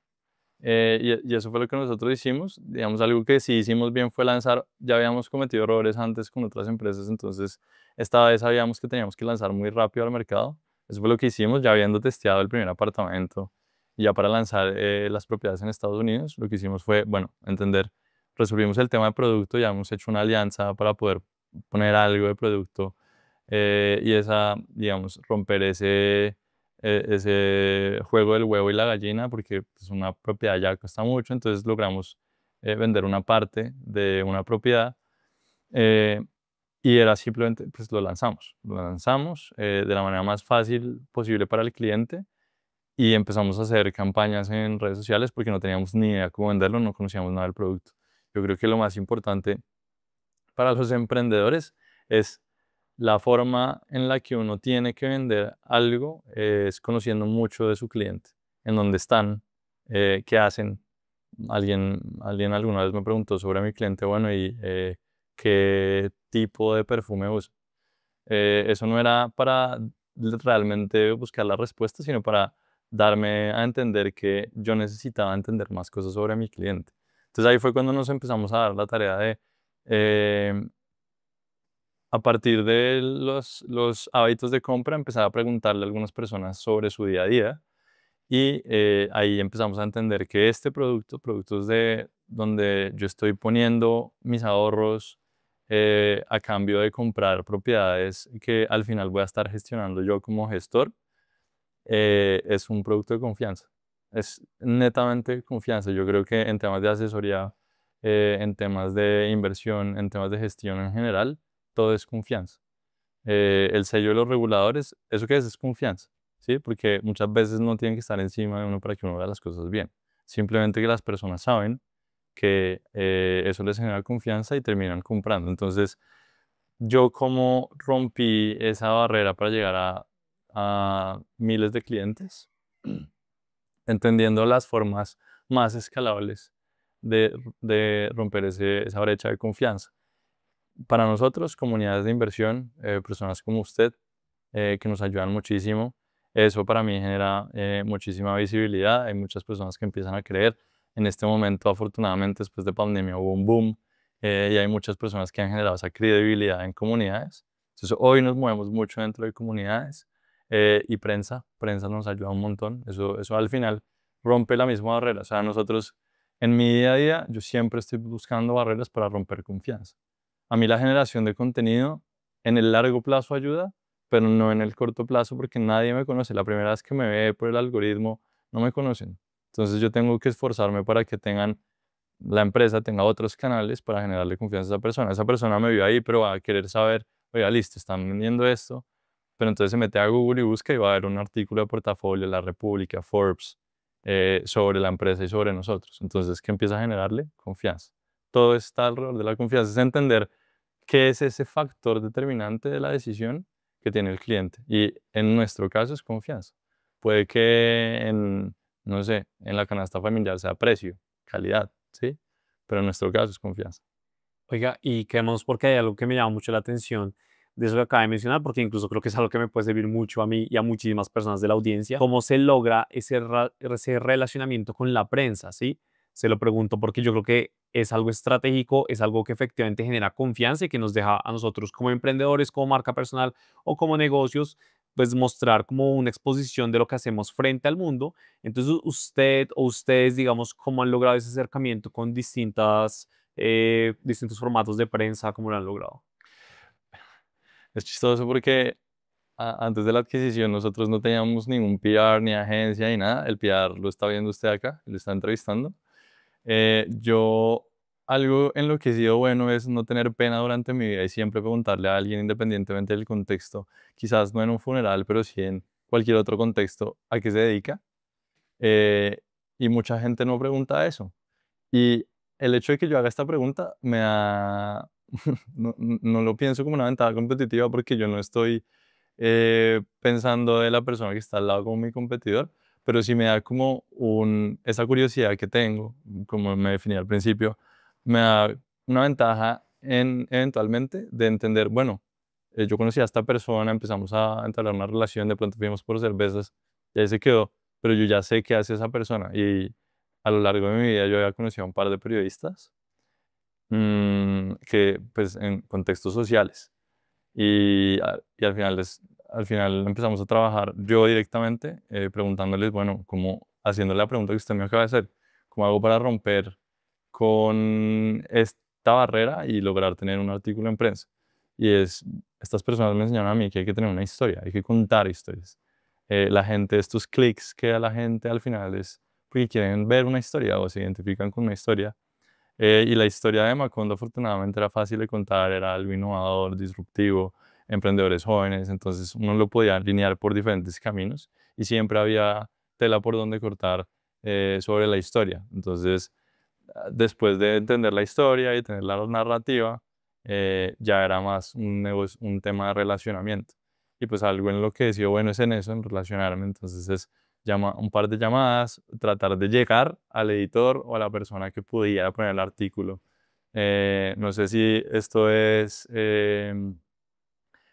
Y eso fue lo que nosotros hicimos. Digamos, algo que sí hicimos bien fue lanzar, ya habíamos cometido errores antes con otras empresas, entonces esta vez sabíamos que teníamos que lanzar muy rápido al mercado. Eso fue lo que hicimos, ya habiendo testeado el primer apartamento y ya para lanzar las propiedades en Estados Unidos, lo que hicimos fue, bueno, entender, resolvimos el tema de producto, ya hemos hecho una alianza para poder poner algo de producto y esa, digamos, romper ese juego del huevo y la gallina, porque pues, una propiedad ya cuesta mucho, entonces logramos vender una parte de una propiedad eh, y era simplemente, pues lo lanzamos de la manera más fácil posible para el cliente y empezamos a hacer campañas en redes sociales porque no teníamos ni idea cómo venderlo, no conocíamos nada del producto. Yo creo que lo más importante para los emprendedores es la forma en la que uno tiene que vender algo es conociendo mucho de su cliente, en dónde están, qué hacen. Alguien alguna vez me preguntó sobre mi cliente, bueno, y qué tipo de perfume usa. Eso no era para realmente buscar la respuesta, sino para darme a entender que yo necesitaba entender más cosas sobre mi cliente. Entonces ahí fue cuando nos empezamos a dar la tarea de eh, a partir de los hábitos de compra, empezaba a preguntarle a algunas personas sobre su día a día y ahí empezamos a entender que este producto, productos de donde yo estoy poniendo mis ahorros a cambio de comprar propiedades que al final voy a estar gestionando yo como gestor, es un producto de confianza. Es netamente confianza. Yo creo que en temas de asesoría, en temas de inversión, en temas de gestión en general, todo es confianza. El sello de los reguladores, ¿eso qué es? Es confianza, ¿sí? Porque muchas veces no tienen que estar encima de uno para que uno vea las cosas bien. Simplemente que las personas saben que eso les genera confianza y terminan comprando. Entonces, yo como rompí esa barrera para llegar a miles de clientes, entendiendo las formas más escalables de romper esa brecha de confianza. Para nosotros, comunidades de inversión, personas como usted, que nos ayudan muchísimo, eso para mí genera muchísima visibilidad. Hay muchas personas que empiezan a creer. En este momento, afortunadamente, después de pandemia hubo un boom y hay muchas personas que han generado esa credibilidad en comunidades. Entonces, hoy nos movemos mucho dentro de comunidades y prensa nos ayuda un montón. Eso al final rompe la misma barrera. O sea, nosotros en mi día a día, yo siempre estoy buscando barreras para romper confianza. A mí la generación de contenido en el largo plazo ayuda, pero no en el corto plazo porque nadie me conoce. La primera vez que me ve por el algoritmo no me conocen. Entonces yo tengo que esforzarme para que la empresa tenga otros canales para generarle confianza a esa persona. Esa persona me vio ahí, pero va a querer saber, oiga, listo, están vendiendo esto, pero entonces se mete a Google y busca y va a ver un artículo de portafolio, La República, Forbes, sobre la empresa y sobre nosotros. Entonces, ¿qué empieza a generarle? Confianza. Todo está alrededor de la confianza. Es entender qué es ese factor determinante de la decisión que tiene el cliente. Y en nuestro caso es confianza. Puede que no sé, en la canasta familiar sea precio, calidad, ¿sí? Pero en nuestro caso es confianza. Oiga, y quedamos porque hay algo que me llama mucho la atención de eso que acaba de mencionar, porque incluso creo que es algo que me puede servir mucho a mí y a muchísimas personas de la audiencia, cómo se logra ese relacionamiento con la prensa, ¿sí? Se lo pregunto porque yo creo que es algo estratégico, es algo que efectivamente genera confianza y que nos deja a nosotros como emprendedores, como marca personal o como negocios, pues mostrar como una exposición de lo que hacemos frente al mundo. Entonces, usted o ustedes, digamos, cómo han logrado ese acercamiento con distintos formatos de prensa, ¿cómo lo han logrado? Es chistoso porque antes de la adquisición nosotros no teníamos ningún PR ni agencia ni nada. El PR lo está viendo usted acá, lo está entrevistando. Yo, algo en lo que he sido bueno es no tener pena durante mi vida y siempre preguntarle a alguien independientemente del contexto, quizás no en un funeral, pero sí en cualquier otro contexto, a qué se dedica. Eh, y mucha gente no pregunta eso. Y el hecho de que yo haga esta pregunta me da, no lo pienso como una ventaja competitiva porque yo no estoy pensando de la persona que está al lado como mi competidor, pero sí me da como esa curiosidad que tengo, como me definí al principio, me da una ventaja eventualmente de entender, bueno, yo conocí a esta persona, empezamos a entablar una relación, de pronto fuimos por cervezas y ahí se quedó, pero yo ya sé qué hace esa persona y a lo largo de mi vida yo había conocido a un par de periodistas que pues en contextos sociales y al final empezamos a trabajar yo directamente preguntándoles, bueno, como haciendo la pregunta que usted me acaba de hacer, ¿cómo hago para romper con esta barrera y lograr tener un artículo en prensa? Y estas personas me enseñaron a mí que hay que tener una historia, hay que contar historias. La gente, estos clics que a la gente al final es porque quieren ver una historia o se identifican con una historia. Y la historia de Macondo afortunadamente era fácil de contar, era algo innovador, disruptivo, emprendedores jóvenes, entonces uno lo podía alinear por diferentes caminos y siempre había tela por donde cortar sobre la historia. Entonces, después de entender la historia y tener la narrativa, ya era más un tema de relacionamiento. Y pues algo en lo que he sido bueno es en eso, en relacionarme. Entonces es un par de llamadas, tratar de llegar al editor o a la persona que pudiera poner el artículo. No sé si esto es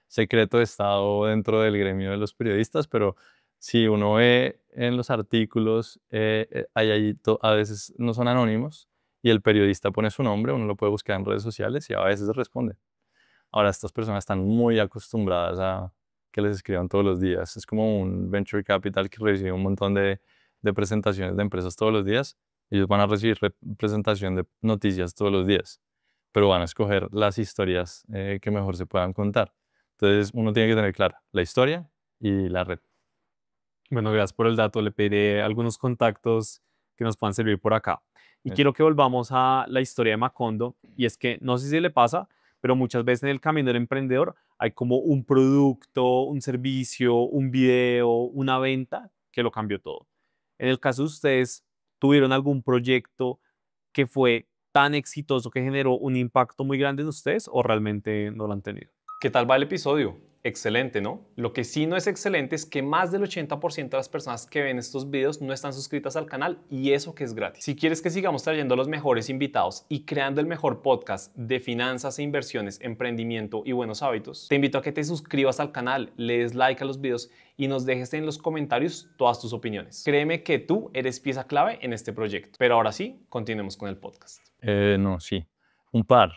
secreto de Estado dentro del gremio de los periodistas, pero si uno ve en los artículos, a veces no son anónimos y el periodista pone su nombre, uno lo puede buscar en redes sociales y a veces responde. Ahora, estas personas están muy acostumbradas a que les escriban todos los días. Es como un venture capital que recibe un montón de presentaciones de empresas todos los días. Ellos van a recibir presentación de noticias todos los días, pero van a escoger las historias que mejor se puedan contar. Entonces, uno tiene que tener clara la historia y la red. Bueno, gracias por el dato. Le pediré algunos contactos que nos puedan servir por acá. Y Eso. quiero que volvamos a la historia de Macondo. Y es que no sé si le pasa, pero muchas veces en el camino del emprendedor hay como un producto, un servicio, un video, una venta que lo cambió todo. En el caso de ustedes, ¿tuvieron algún proyecto que fue tan exitoso que generó un impacto muy grande en ustedes o realmente no lo han tenido? ¿Qué tal va el episodio? Excelente, ¿no? Lo que sí no es excelente es que más del 80% de las personas que ven estos videos no están suscritas al canal y eso que es gratis. Si quieres que sigamos trayendo a los mejores invitados y creando el mejor podcast de finanzas e inversiones, emprendimiento y buenos hábitos, te invito a que te suscribas al canal, le des like a los videos y nos dejes en los comentarios todas tus opiniones. Créeme que tú eres pieza clave en este proyecto. Pero ahora sí, continuemos con el podcast. No, sí, un par.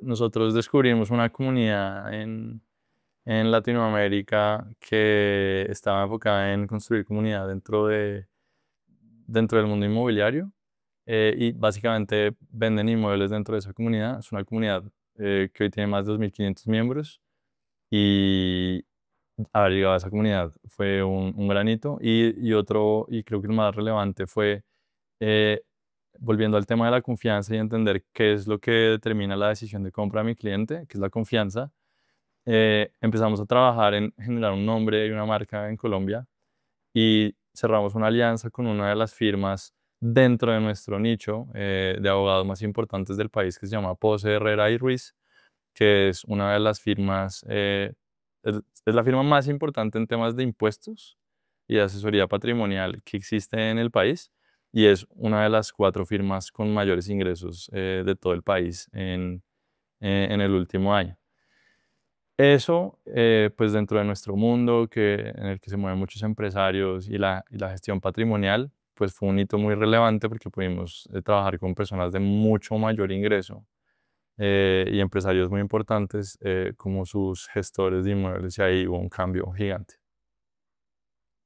Nosotros descubrimos una comunidad en Latinoamérica que estaba enfocada en construir comunidad dentro del mundo inmobiliario y básicamente venden inmuebles dentro de esa comunidad. Es una comunidad que hoy tiene más de 2.500 miembros y haber llegado a esa comunidad fue un granito y otro, y creo que el más relevante fue eh, volviendo al tema de la confianza y entender qué es lo que determina la decisión de compra de mi cliente, que es la confianza. Empezamos a trabajar en generar un nombre y una marca en Colombia y cerramos una alianza con una de las firmas dentro de nuestro nicho de abogados más importantes del país que se llama Pose Herrera y Ruiz, que es una de las firmas, es la firma más importante en temas de impuestos y de asesoría patrimonial que existe en el país y es una de las 4 firmas con mayores ingresos de todo el país en el último año. Eso, pues dentro de nuestro mundo en el que se mueven muchos empresarios y la gestión patrimonial, pues fue un hito muy relevante porque pudimos trabajar con personas de mucho mayor ingreso y empresarios muy importantes como sus gestores de inmuebles y ahí hubo un cambio gigante.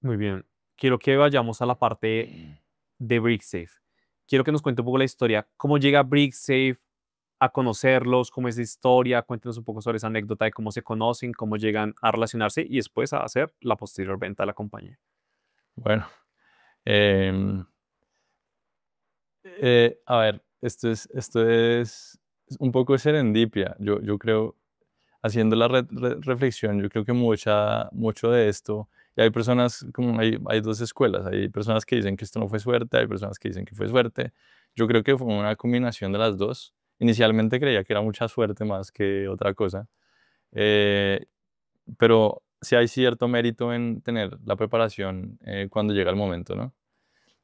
Muy bien. Quiero que vayamos a la parte de BrickSafe. Quiero que nos cuente un poco la historia. ¿Cómo llega BrickSafe a conocerlos? ¿Cómo es la historia? Cuéntenos un poco sobre esa anécdota de cómo se conocen, cómo llegan a relacionarse y después a hacer la posterior venta de la compañía. Bueno, em, a ver, esto es un poco de serendipia. Yo creo, haciendo la reflexión, yo creo que mucho de esto, y hay personas, como hay dos escuelas, hay personas que dicen que esto no fue suerte, hay personas que dicen que fue suerte. Yo creo que fue una combinación de las dos. Inicialmente creía que era mucha suerte más que otra cosa, eh, pero sí hay cierto mérito en tener la preparación cuando llega el momento, ¿no?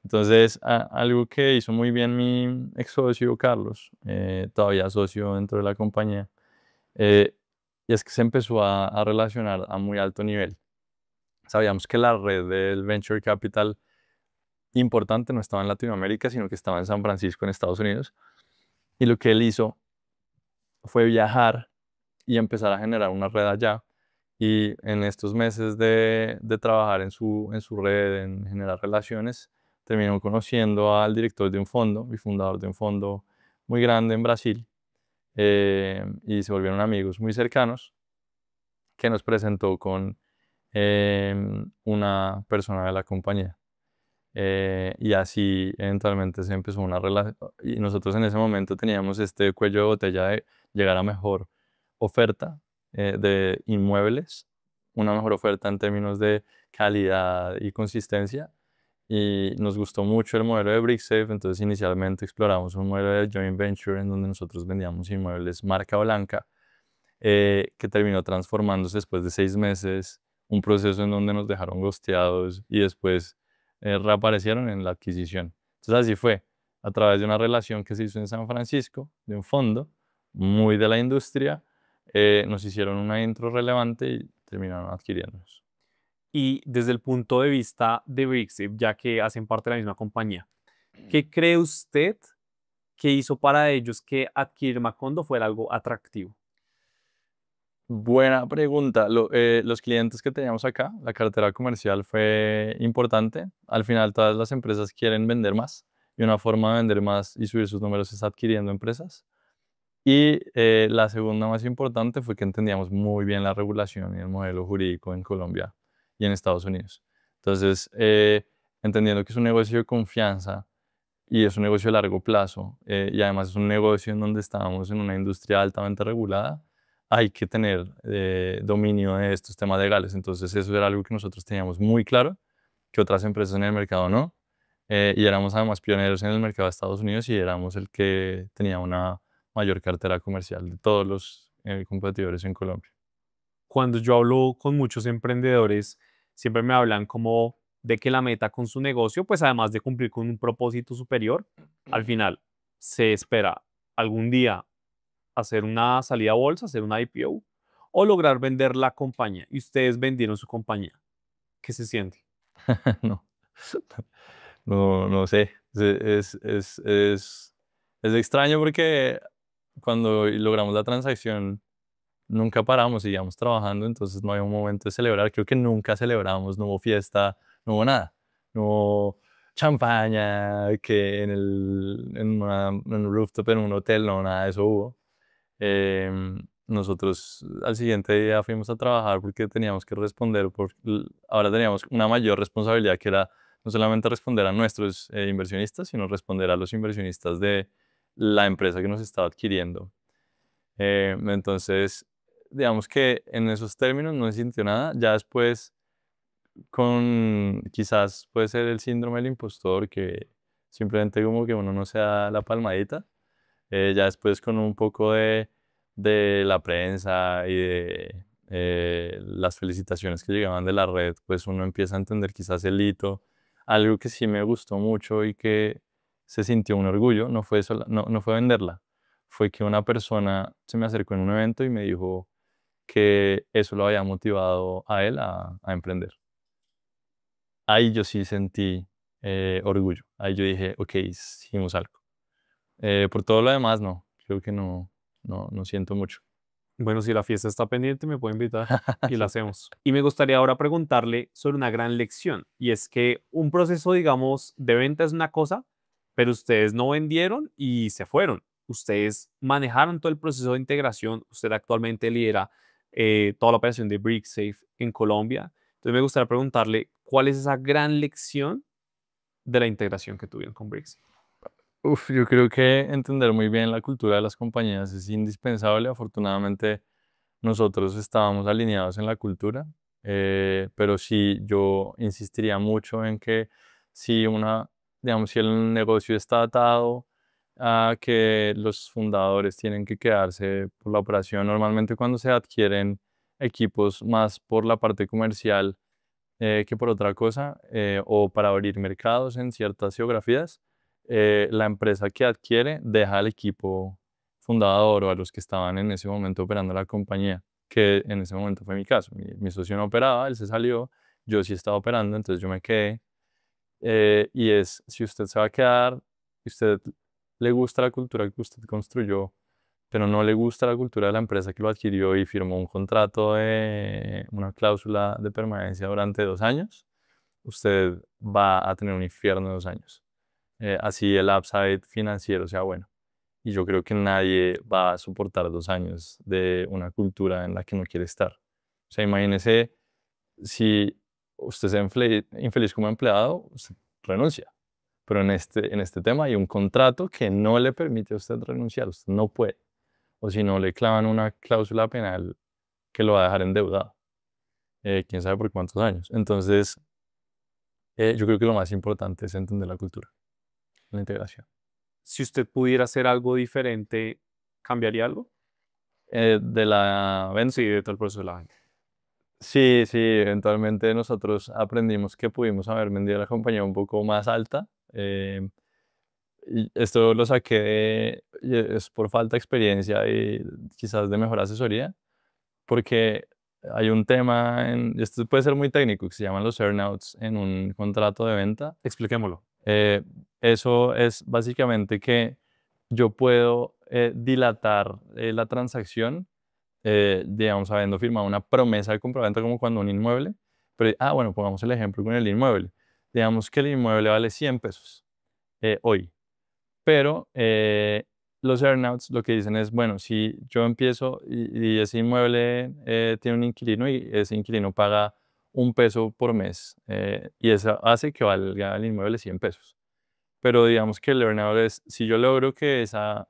Entonces, algo que hizo muy bien mi ex socio Carlos, todavía socio dentro de la compañía, eh, y es que se empezó a relacionar a muy alto nivel. Sabíamos que la red del Venture Capital importante no estaba en Latinoamérica, sino que estaba en San Francisco, en Estados Unidos. Y lo que él hizo fue viajar y empezar a generar una red allá. Y en estos meses de trabajar en su red, en generar relaciones, terminó conociendo al director de un fondo y fundador de un fondo muy grande en Brasil. Y se volvieron amigos muy cercanos que nos presentó con una persona de la compañía. Y así eventualmente se empezó una relación y nosotros en ese momento teníamos este cuello de botella de llegar a mejor oferta de inmuebles, una mejor oferta en términos de calidad y consistencia. Y nos gustó mucho el modelo de BrickSafe, entonces inicialmente exploramos un modelo de joint venture en donde nosotros vendíamos inmuebles marca blanca, que terminó transformándose después de 6 meses, un proceso en donde nos dejaron gosteados y después reaparecieron en la adquisición. Entonces así fue, a través de una relación que se hizo en San Francisco, de un fondo muy de la industria, nos hicieron una intro relevante y terminaron adquiriéndonos. Y desde el punto de vista de Brixie, ya que hacen parte de la misma compañía, ¿qué cree usted que hizo para ellos que adquirir Macondo fuera algo atractivo? Buena pregunta. Los clientes que teníamos acá, la cartera comercial fue importante. Al final todas las empresas quieren vender más y una forma de vender más y subir sus números es adquiriendo empresas. Y la segunda más importante fue que entendíamos muy bien la regulación y el modelo jurídico en Colombia y en Estados Unidos. Entonces, entendiendo que es un negocio de confianza y es un negocio a largo plazo, y además es un negocio en donde estamos en una industria altamente regulada, hay que tener dominio de estos temas legales. Entonces eso era algo que nosotros teníamos muy claro, que otras empresas en el mercado no, y éramos además pioneros en el mercado de Estados Unidos y éramos el que tenía una mayor cartera comercial de todos los competidores en Colombia. Cuando yo hablo con muchos emprendedores, siempre me hablan como de que la meta con su negocio, pues además de cumplir con un propósito superior, al final se espera algún día hacer una salida a bolsa, hacer una IPO o lograr vender la compañía. Y ustedes vendieron su compañía. ¿Qué se siente? No, no sé. Es extraño porque cuando logramos la transacción nunca paramos, seguíamos trabajando, entonces no había un momento de celebrar. Creo que nunca celebramos, no hubo fiesta, no hubo nada. No hubo champaña, que en un rooftop, en un hotel, no, nada de eso hubo. Nosotros al siguiente día fuimos a trabajar porque teníamos que responder, ahora teníamos una mayor responsabilidad que era no solamente responder a nuestros inversionistas, sino responder a los inversionistas de la empresa que nos estaba adquiriendo. Entonces, digamos que en esos términos no se sintió nada. Ya después, quizás puede ser el síndrome del impostor, que simplemente como que uno no se da la palmadita. Ya después con un poco de la prensa y de las felicitaciones que llegaban de la red, pues uno empieza a entender quizás el hito. Algo que sí me gustó mucho y que se sintió un orgullo, no fue venderla, fue que una persona se me acercó en un evento y me dijo que eso lo había motivado a él a emprender. Ahí yo sí sentí orgullo. Ahí yo dije, ok, hicimos algo. Por todo lo demás, no. Creo que no siento mucho. Bueno, si la fiesta está pendiente, me puede invitar y la Sí. hacemos. Y me gustaría ahora preguntarle sobre una gran lección, y es que un proceso, digamos, de venta es una cosa, pero ustedes no vendieron y se fueron. Ustedes manejaron todo el proceso de integración. Usted actualmente lidera toda la operación de BrickSafe en Colombia. Entonces me gustaría preguntarle cuál es esa gran lección de la integración que tuvieron con BrickSafe. Uf, yo creo que entender muy bien la cultura de las compañías es indispensable. Afortunadamente, nosotros estábamos alineados en la cultura, pero sí, yo insistiría mucho en que si digamos, si el negocio está atado a que los fundadores tienen que quedarse por la operación, normalmente cuando se adquieren equipos más por la parte comercial que por otra cosa, o para abrir mercados en ciertas geografías, la empresa que adquiere deja al equipo fundador o a los que estaban en ese momento operando la compañía. que en ese momento fue mi caso. Mi socio no operaba, él se salió, yo sí estaba operando, entonces yo me quedé. Y es, si usted se va a quedar, si usted le gusta la cultura que usted construyó, pero no le gusta la cultura de la empresa que lo adquirió y firmó un contrato de una cláusula de permanencia durante 2 años, usted va a tener un infierno de 2 años. Así el upside financiero sea bueno. Y yo creo que nadie va a soportar 2 años de una cultura en la que no quiere estar. O sea, imagínese si usted se infeliz como empleado, usted renuncia. Pero en este tema hay un contrato que no le permite a usted renunciar, usted no puede. O si no, le clavan una cláusula penal que lo va a dejar endeudado. Quién sabe por cuántos años. Entonces, yo creo que lo más importante es entender la cultura, la integración. Si usted pudiera hacer algo diferente, ¿cambiaría algo? De la venta. Sí, de todo el proceso de la venta. Sí, sí, eventualmente nosotros aprendimos que pudimos haber vendido la compañía un poco más alta. Y esto lo saqué y es por falta de experiencia y quizás de mejor asesoría, porque hay un tema, esto puede ser muy técnico, que se llaman los earnouts en un contrato de venta. Expliquémoslo. Eh, Eso es básicamente que yo puedo dilatar la transacción, digamos, habiendo firmado una promesa de compraventa como cuando un inmueble, pero, bueno, pongamos el ejemplo con el inmueble. Digamos que el inmueble vale 100 pesos hoy, pero los earnouts lo que dicen es, bueno, si yo empiezo y ese inmueble tiene un inquilino y ese inquilino paga 1 peso por mes y eso hace que valga el inmueble 100 pesos. Pero digamos que el earnout es, si yo logro que esa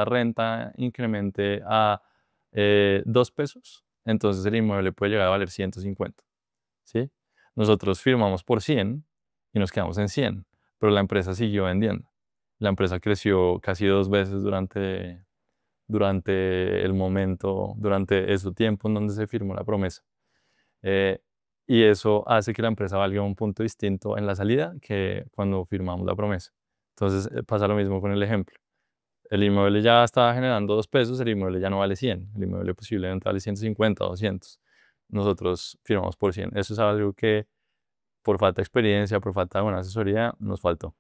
renta incremente a 2 pesos, entonces el inmueble puede llegar a valer 150, ¿sí? Nosotros firmamos por 100 y nos quedamos en 100, pero la empresa siguió vendiendo. La empresa creció casi 2 veces durante el momento, durante ese tiempo en donde se firmó la promesa. Eh, y eso hace que la empresa valga un punto distinto en la salida que cuando firmamos la promesa. Entonces pasa lo mismo con el ejemplo. El inmueble ya estaba generando 2 pesos, el inmueble ya no vale 100, el inmueble posiblemente vale 150 o 200. Nosotros firmamos por 100. Eso es algo que por falta de experiencia, por falta de buena asesoría, nos faltó.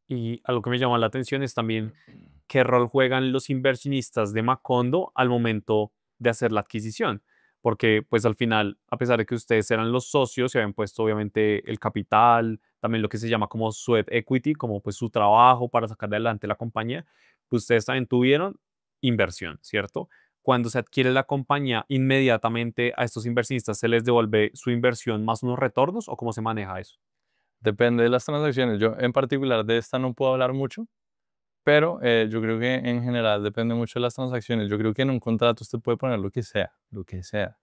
Y algo que me llama la atención es también qué rol juegan los inversionistas de Macondo al momento de hacer la adquisición. Porque pues al final, a pesar de que ustedes eran los socios, se habían puesto obviamente el capital, también lo que se llama como sweat equity, como pues su trabajo para sacar adelante la compañía, pues ustedes también tuvieron inversión, ¿cierto? Cuando se adquiere la compañía, inmediatamente a estos inversionistas se les devuelve su inversión más unos retornos o cómo se maneja eso. Depende de las transacciones. Yo en particular de esta no puedo hablar mucho, pero yo creo que en general depende mucho de las transacciones. Yo creo que en un contrato usted puede poner lo que sea, lo que sea.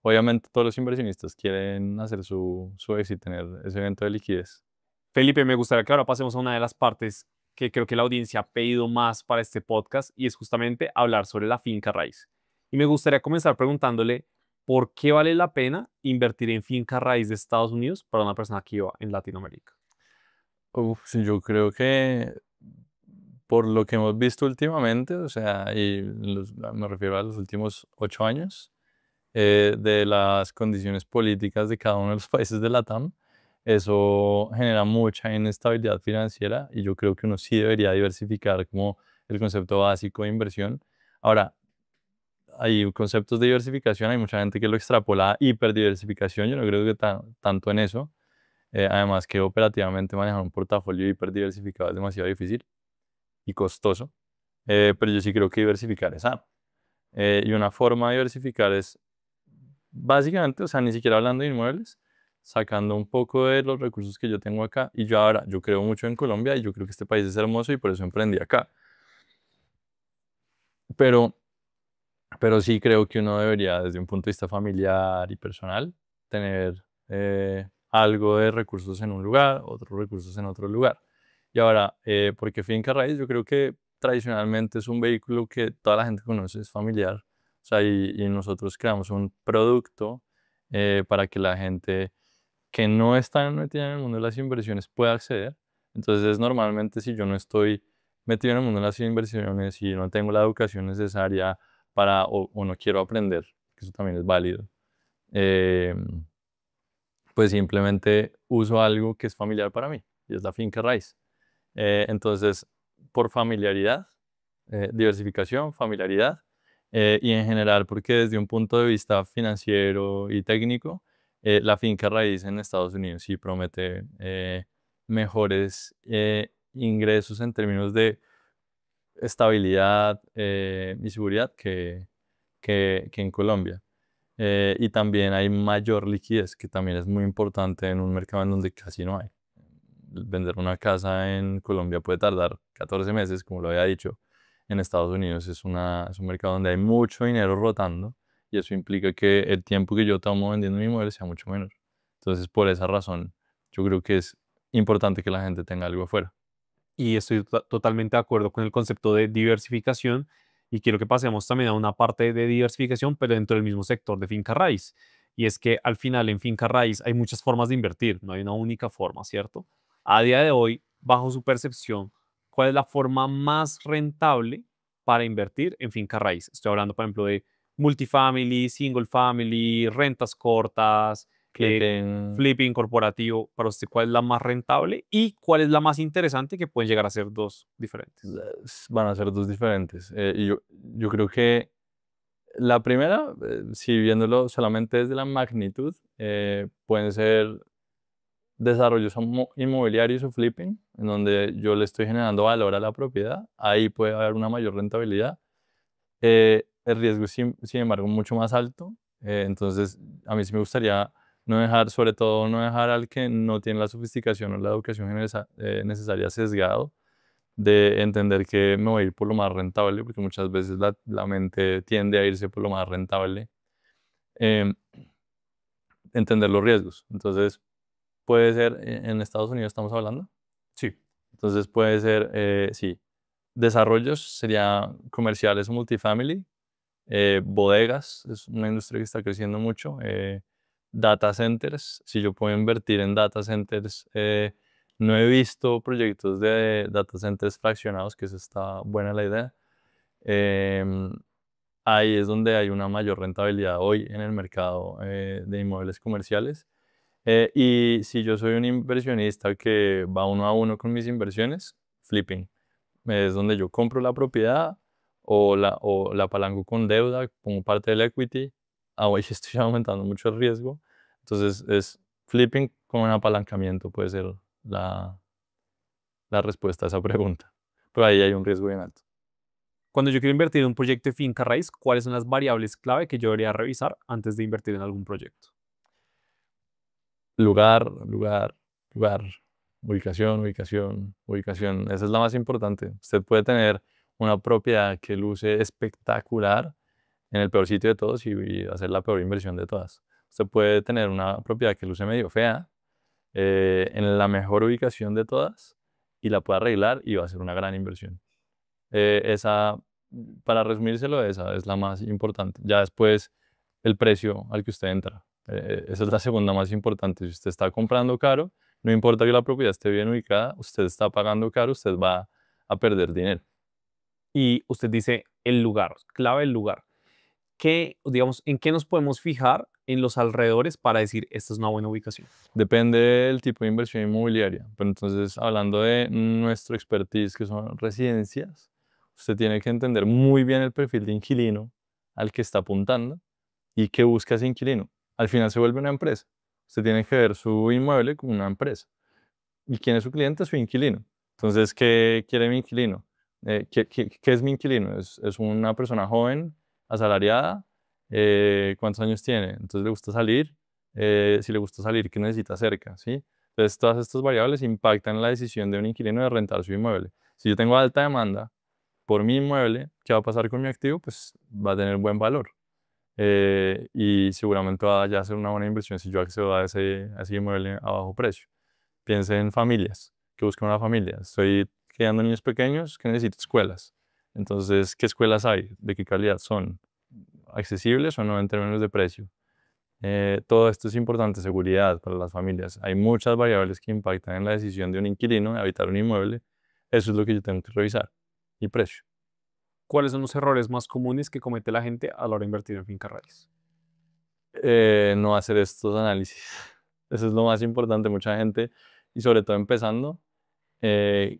Obviamente todos los inversionistas quieren hacer su exit, tener ese evento de liquidez. Felipe, me gustaría que ahora pasemos a una de las partes que creo que la audiencia ha pedido más para este podcast y es justamente hablar sobre la finca raíz. Y me gustaría comenzar preguntándole por qué vale la pena invertir en finca raíz de Estados Unidos para una persona que viva en Latinoamérica. Uf, sí, yo creo que por lo que hemos visto últimamente, o sea, me refiero a los últimos 8 años, de las condiciones políticas de cada uno de los países de Latam, eso genera mucha inestabilidad financiera y yo creo que uno sí debería diversificar como el concepto básico de inversión. Ahora, hay conceptos de diversificación, hay mucha gente que lo extrapola a hiperdiversificación, yo no creo que tanto en eso. Además que operativamente manejar un portafolio hiperdiversificado es demasiado difícil y costoso, pero yo sí creo que diversificar es sano. Y una forma de diversificar es básicamente, o sea, ni siquiera hablando de inmuebles, sacando un poco de los recursos que yo tengo acá. Y yo creo mucho en Colombia y yo creo que este país es hermoso y por eso emprendí acá. Pero, pero sí creo que uno debería, desde un punto de vista familiar y personal, tener algo de recursos en un lugar, otros recursos en otro lugar. Y ahora, porque finca raíz, yo creo que tradicionalmente es un vehículo que toda la gente conoce, es familiar. O sea, y nosotros creamos un producto para que la gente que no está metida en el mundo de las inversiones pueda acceder. Entonces, normalmente si yo no estoy metido en el mundo de las inversiones y no tengo la educación necesaria o no quiero aprender, que eso también es válido, eh, pues simplemente uso algo que es familiar para mí, y es la finca raíz. Entonces, por familiaridad, diversificación, familiaridad, y en general porque desde un punto de vista financiero y técnico, la finca raíz en Estados Unidos sí promete mejores ingresos en términos de estabilidad y seguridad que en Colombia. Y también hay mayor liquidez, que también es muy importante en un mercado en donde casi no hay. Vender una casa en Colombia puede tardar 14 meses, como lo había dicho. En Estados Unidos es un mercado donde hay mucho dinero rotando y eso implica que el tiempo que yo tomo vendiendo mi inmueble sea mucho menor. Entonces, por esa razón, yo creo que es importante que la gente tenga algo afuera. Y estoy totalmente de acuerdo con el concepto de diversificación y quiero que pasemos también a una parte de diversificación, pero dentro del mismo sector de finca raíz. Y es que al final en finca raíz hay muchas formas de invertir, no hay una única forma, ¿cierto? A día de hoy, bajo su percepción, ¿cuál es la forma más rentable para invertir en finca raíz? Estoy hablando, por ejemplo, de multifamily, single family, rentas cortas, Flipping. flipping corporativo. Para usted, ¿cuál es la más rentable y cuál es la más interesante, que pueden llegar a ser dos diferentes? Van a ser dos diferentes. Y yo creo que la primera, si viéndolo solamente desde la magnitud, pueden ser desarrollos inmobiliarios o flipping, en donde yo le estoy generando valor a la propiedad. Ahí puede haber una mayor rentabilidad. El riesgo es, sin embargo, mucho más alto. Entonces, a mí sí me gustaría no dejar, sobre todo, no dejar al que no tiene la sofisticación o la educación necesaria sesgado de entender que me voy a ir por lo más rentable, porque muchas veces la mente tiende a irse por lo más rentable. Em, Entender los riesgos. Entonces, puede ser, en Estados Unidos estamos hablando. Sí. Entonces, puede ser, sí, desarrollos sería comerciales o multifamily, bodegas, es una industria que está creciendo mucho, data centers, si yo puedo invertir en data centers, no he visto proyectos de data centers fraccionados, que eso está buena la idea. Em, Ahí es donde hay una mayor rentabilidad hoy en el mercado de inmuebles comerciales. Y si yo soy un inversionista que va uno a uno con mis inversiones, flipping, es donde yo compro la propiedad o la apalanco con deuda como parte del equity. Hoy estoy aumentando mucho el riesgo. Entonces es flipping con un apalancamiento, puede ser la, la respuesta a esa pregunta. Pero ahí hay un riesgo bien alto. Cuando yo quiero invertir en un proyecto de finca raíz, ¿cuáles son las variables clave que yo debería revisar antes de invertir en algún proyecto? Lugar, lugar, lugar, ubicación, ubicación, ubicación. Esa es la más importante. Usted puede tener una propiedad que luce espectacular en el peor sitio de todos y hacer la peor inversión de todas. Usted puede tener una propiedad que luce medio fea en la mejor ubicación de todas y la puede arreglar y va a ser una gran inversión. Esa, para resumírselo, esa es la más importante. Ya después, el precio al que usted entra. Esa es la segunda más importante. Si usted está comprando caro, no importa que la propiedad esté bien ubicada, usted está pagando caro, usted va a perder dinero. Y usted dice el lugar, clave el lugar. ¿Qué, digamos, en qué nos podemos fijar en los alrededores para decir esta es una buena ubicación? Depende del tipo de inversión inmobiliaria. Pero entonces, hablando de nuestro expertise, que son residencias, usted tiene que entender muy bien el perfil de inquilino al que está apuntando y qué busca ese inquilino. Al final se vuelve una empresa. Usted tiene que ver su inmueble como una empresa. ¿Y quién es su cliente? Su inquilino. Entonces, ¿qué quiere mi inquilino? ¿Qué es mi inquilino? Es una persona joven, asalariada. ¿Cuántos años tiene? Entonces, ¿le gusta salir? Si le gusta salir, ¿qué necesita cerca? ¿Sí? Entonces, todas estas variables impactan la decisión de un inquilino de rentar su inmueble. Si yo tengo alta demanda por mi inmueble, ¿qué va a pasar con mi activo? Pues va a tener buen valor. Y seguramente va a ya ser una buena inversión si yo accedo a ese inmueble a bajo precio. Piense en familias, que buscan una familia. Estoy criando niños pequeños que necesito escuelas. Entonces, ¿qué escuelas hay? ¿De qué calidad son? ¿Accesibles o no en términos de precio? Todo esto es importante, seguridad para las familias. Hay muchas variables que impactan en la decisión de un inquilino de habitar un inmueble. Eso es lo que yo tengo que revisar. Y precio. ¿Cuáles son los errores más comunes que comete la gente a la hora de invertir en finca raíz? No hacer estos análisis. Eso es lo más importante. Mucha gente, y sobre todo empezando, eh,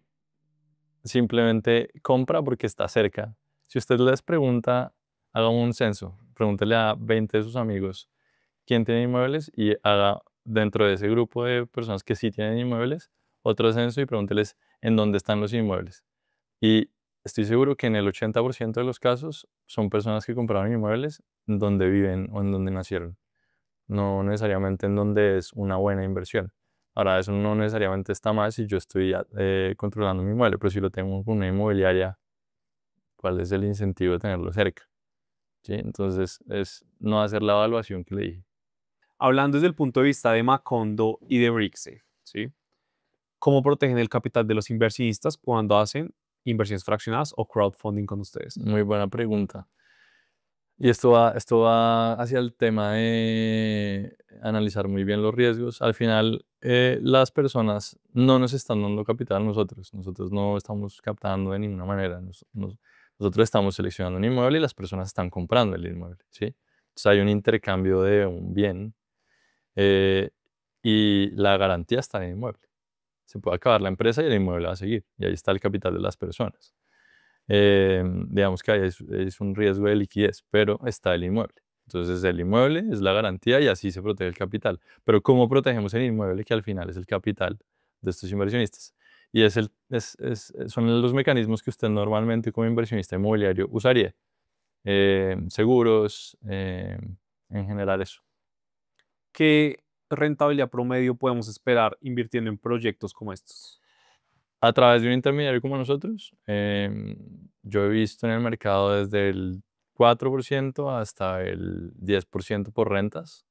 simplemente compra porque está cerca. Si usted les pregunta, haga un censo, pregúntele a 20 de sus amigos quién tiene inmuebles y haga dentro de ese grupo de personas que sí tienen inmuebles otro censo y pregúnteles en dónde están los inmuebles. Y estoy seguro que en el 80% de los casos son personas que compraron inmuebles en donde viven o en donde nacieron, no necesariamente en donde es una buena inversión. Ahora, eso no necesariamente está mal si yo estoy controlando mi inmueble, pero si lo tengo con una inmobiliaria, ¿cuál es el incentivo de tenerlo cerca? ¿Sí? Entonces, es no hacer la evaluación que le dije. Hablando desde el punto de vista de Macondo y de Bricksafe, ¿sí? ¿Cómo protegen el capital de los inversionistas cuando hacen inversiones fraccionadas o crowdfunding con ustedes? Muy buena pregunta. Y esto va hacia el tema de analizar muy bien los riesgos. Al final, las personas no nos están dando capital a nosotros. Nosotros no estamos captando de ninguna manera. Nosotros estamos seleccionando un inmueble y las personas están comprando el inmueble, ¿sí? Entonces hay un intercambio de un bien eh, y la garantía está en el inmueble. Se puede acabar la empresa y el inmueble va a seguir. Y ahí está el capital de las personas. Digamos que ahí es un riesgo de liquidez, pero está el inmueble. Entonces el inmueble es la garantía y así se protege el capital. Pero ¿cómo protegemos el inmueble que al final es el capital de estos inversionistas? Y son los mecanismos que usted normalmente como inversionista inmobiliario usaría. Seguros, en general eso. ¿Qué rentabilidad promedio podemos esperar invirtiendo en proyectos como estos? A través de un intermediario como nosotros, yo he visto en el mercado desde el 4% hasta el 10% por rentas.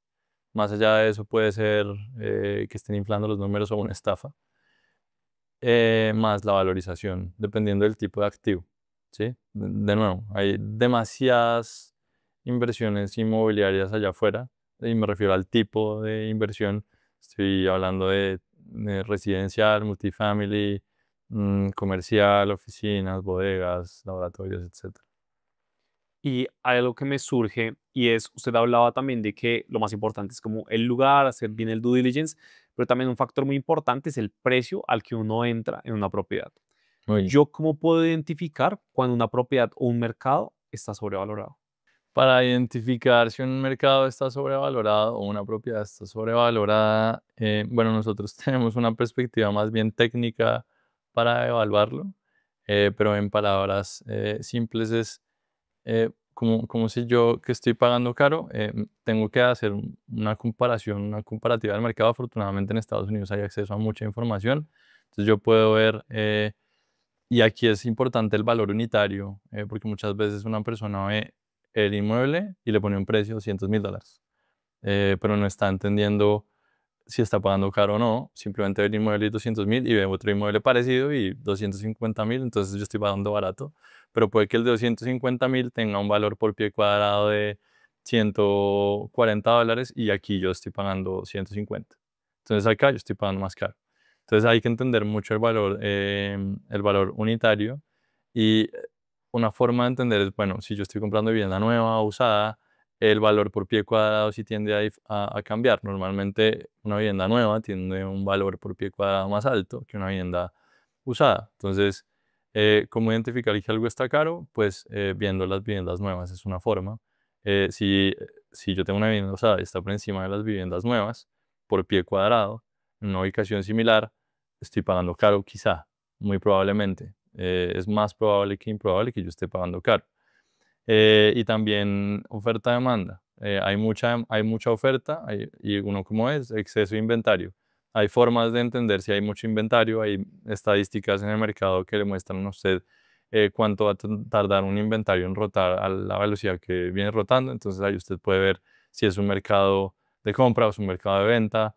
Más allá de eso puede ser que estén inflando los números o una estafa, más la valorización, dependiendo del tipo de activo. ¿Sí? De nuevo, hay demasiadas inversiones inmobiliarias allá afuera y me refiero al tipo de inversión. Estoy hablando de residencial, multifamily, comercial, oficinas, bodegas, laboratorios, etcétera. Y hay algo que me surge y es, usted hablaba también de que lo más importante es como el lugar, hacer bien el due diligence, pero también un factor muy importante es el precio al que uno entra en una propiedad. Muy ¿Yo cómo puedo identificar cuando una propiedad o un mercado está sobrevalorado? Para identificar si un mercado está sobrevalorado o una propiedad está sobrevalorada, bueno, nosotros tenemos una perspectiva más bien técnica para evaluarlo, pero en palabras simples es como si yo que estoy pagando caro, tengo que hacer una comparación, una comparativa del mercado. Afortunadamente en Estados Unidos hay acceso a mucha información, entonces yo puedo ver y aquí es importante el valor unitario, porque muchas veces una persona ve el inmueble y le pone un precio de $200.000, pero no está entendiendo si está pagando caro o no. Simplemente ve el inmueble y 200.000 y ve otro inmueble parecido y 250.000, entonces yo estoy pagando barato, pero puede que el de 250.000 tenga un valor por pie cuadrado de $140 y aquí yo estoy pagando 150. Entonces acá yo estoy pagando más caro. Entonces hay que entender mucho el valor unitario y una forma de entender es, bueno, si yo estoy comprando vivienda nueva o usada, el valor por pie cuadrado sí tiende a cambiar. Normalmente una vivienda nueva tiene un valor por pie cuadrado más alto que una vivienda usada. Entonces, ¿cómo identificar que algo está caro? Pues viendo las viviendas nuevas es una forma. Si yo tengo una vivienda usada y está por encima de las viviendas nuevas por pie cuadrado, en una ubicación similar, estoy pagando caro quizá, muy probablemente. Es más probable que improbable que yo esté pagando caro. Y también oferta-demanda. Hay mucha oferta y uno como es, exceso de inventario. Hay formas de entender si hay mucho inventario, hay estadísticas en el mercado que le muestran a usted cuánto va a tardar un inventario en rotar a la velocidad que viene rotando. Entonces ahí usted puede ver si es un mercado de compra o es un mercado de venta,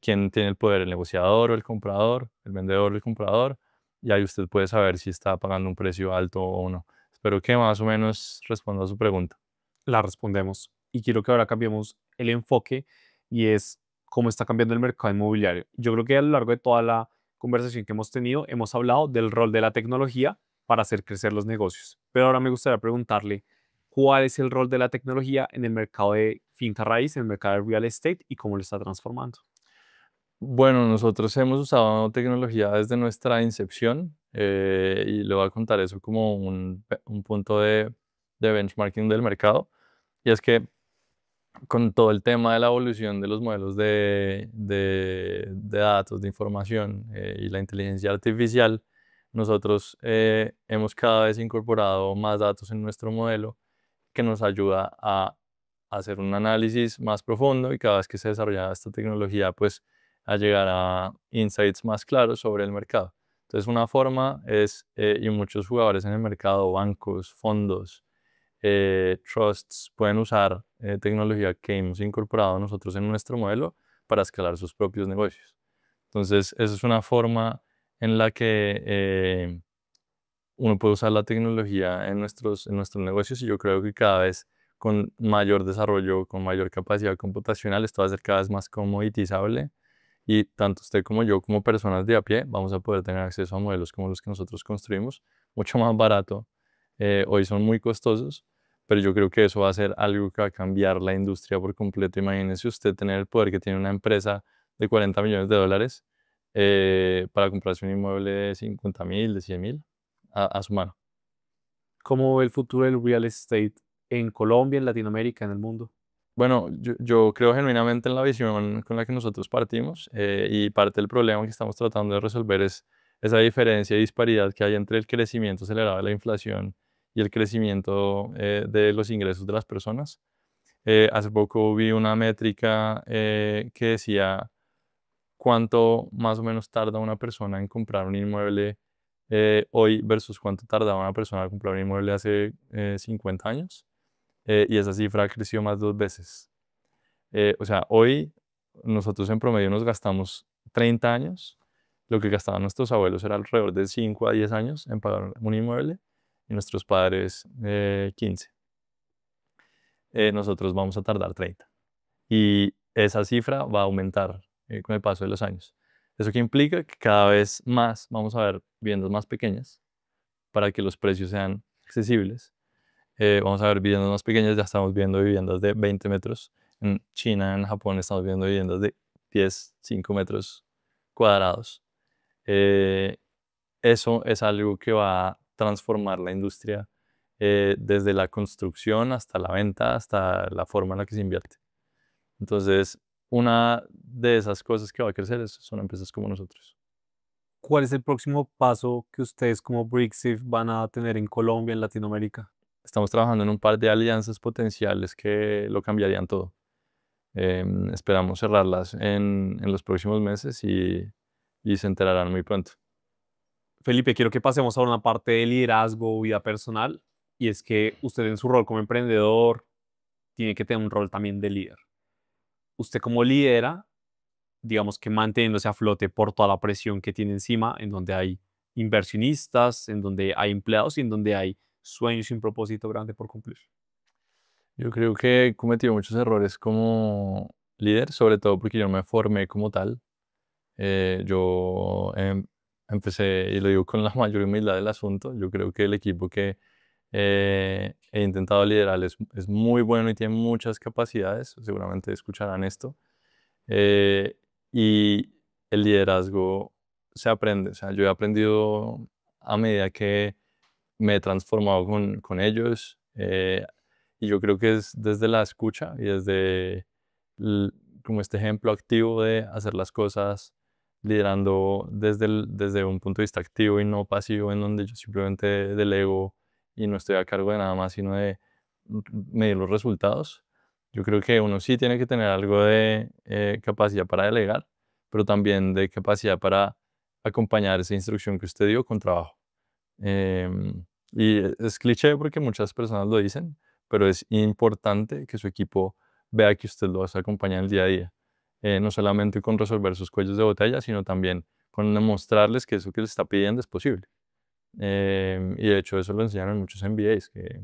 quién tiene el poder, el negociador o el comprador, el vendedor o el comprador. Y ahí usted puede saber si está pagando un precio alto o no. Espero que más o menos responda a su pregunta. La respondemos. Y quiero que ahora cambiemos el enfoque y es cómo está cambiando el mercado inmobiliario. Yo creo que a lo largo de toda la conversación que hemos tenido hemos hablado del rol de la tecnología para hacer crecer los negocios. Pero ahora me gustaría preguntarle, ¿cuál es el rol de la tecnología en el mercado de finca raíz, en el mercado de real estate y cómo lo está transformando? Bueno, nosotros hemos usado tecnología desde nuestra incepción y le voy a contar eso como un punto de benchmarking del mercado. Y es que con todo el tema de la evolución de los modelos de datos, de información y la inteligencia artificial, nosotros hemos cada vez incorporado más datos en nuestro modelo que nos ayuda a hacer un análisis más profundo y cada vez que se desarrolla esta tecnología, pues a llegar a insights más claros sobre el mercado. Entonces, una forma es, y muchos jugadores en el mercado, bancos, fondos, trusts, pueden usar tecnología que hemos incorporado nosotros en nuestro modelo para escalar sus propios negocios. Entonces, esa es una forma en la que uno puede usar la tecnología en nuestros negocios y yo creo que cada vez con mayor desarrollo, con mayor capacidad computacional, esto va a ser cada vez más comoditizable y tanto usted como yo, como personas de a pie, vamos a poder tener acceso a modelos como los que nosotros construimos, mucho más barato. Hoy son muy costosos, pero yo creo que eso va a ser algo que va a cambiar la industria por completo. Imagínese usted tener el poder que tiene una empresa de 40 millones de dólares para comprarse un inmueble de 50.000, de 100.000 a su mano. ¿Cómo ve el futuro del real estate en Colombia, en Latinoamérica, en el mundo? Bueno, yo creo genuinamente en la visión con la que nosotros partimos y parte del problema que estamos tratando de resolver es esa diferencia y disparidad que hay entre el crecimiento acelerado de la inflación y el crecimiento de los ingresos de las personas. Hace poco vi una métrica que decía cuánto más o menos tarda una persona en comprar un inmueble hoy versus cuánto tardaba una persona en comprar un inmueble hace 50 años. Y esa cifra creció más 2 veces. O sea, hoy nosotros en promedio nos gastamos 30 años. Lo que gastaban nuestros abuelos era alrededor de 5 a 10 años en pagar un inmueble y nuestros padres 15. Nosotros vamos a tardar 30. Y esa cifra va a aumentar con el paso de los años. ¿Eso qué implica? Que cada vez más vamos a ver viviendas más pequeñas para que los precios sean accesibles. Vamos a ver viviendas más pequeñas, ya estamos viendo viviendas de 20 metros. En China, en Japón, estamos viendo viviendas de 10, 5 metros cuadrados. Eh, Eso es algo que va a transformar la industria desde la construcción hasta la venta, hasta la forma en la que se invierte. Entonces, una de esas cosas que va a crecer son empresas como nosotros. ¿Cuál es el próximo paso que ustedes como Brixif van a tener en Colombia, en Latinoamérica? Estamos trabajando en un par de alianzas potenciales que lo cambiarían todo. Esperamos cerrarlas en los próximos meses y se enterarán muy pronto. Felipe, quiero que pasemos a una parte de liderazgo, vida personal, y es que usted en su rol como emprendedor tiene que tener un rol también de líder. Usted como lidera, digamos que manteniéndose a flote por toda la presión que tiene encima, en donde hay inversionistas, en donde hay empleados y en donde hay sueños y un propósito grande por cumplir. Yo creo que he cometido muchos errores como líder, sobre todo porque yo no me formé como tal. Yo empecé, y lo digo con la mayor humildad del asunto, yo creo que el equipo que he intentado liderar es muy bueno y tiene muchas capacidades, seguramente escucharán esto. Y el liderazgo se aprende, o sea, yo he aprendido a medida que me he transformado con ellos y yo creo que es desde la escucha y desde l- como este ejemplo activo de hacer las cosas liderando desde un punto de vista activo y no pasivo en donde yo simplemente delego y no estoy a cargo de nada más sino de medir los resultados. Yo creo que uno sí tiene que tener algo de capacidad para delegar, pero también de capacidad para acompañar esa instrucción que usted dio con trabajo. Y es cliché porque muchas personas lo dicen, pero es importante que su equipo vea que usted los acompaña en el día a día. No solamente con resolver sus cuellos de botella, sino también con demostrarles que eso que les está pidiendo es posible. Y de hecho eso lo enseñan en muchos MBAs, que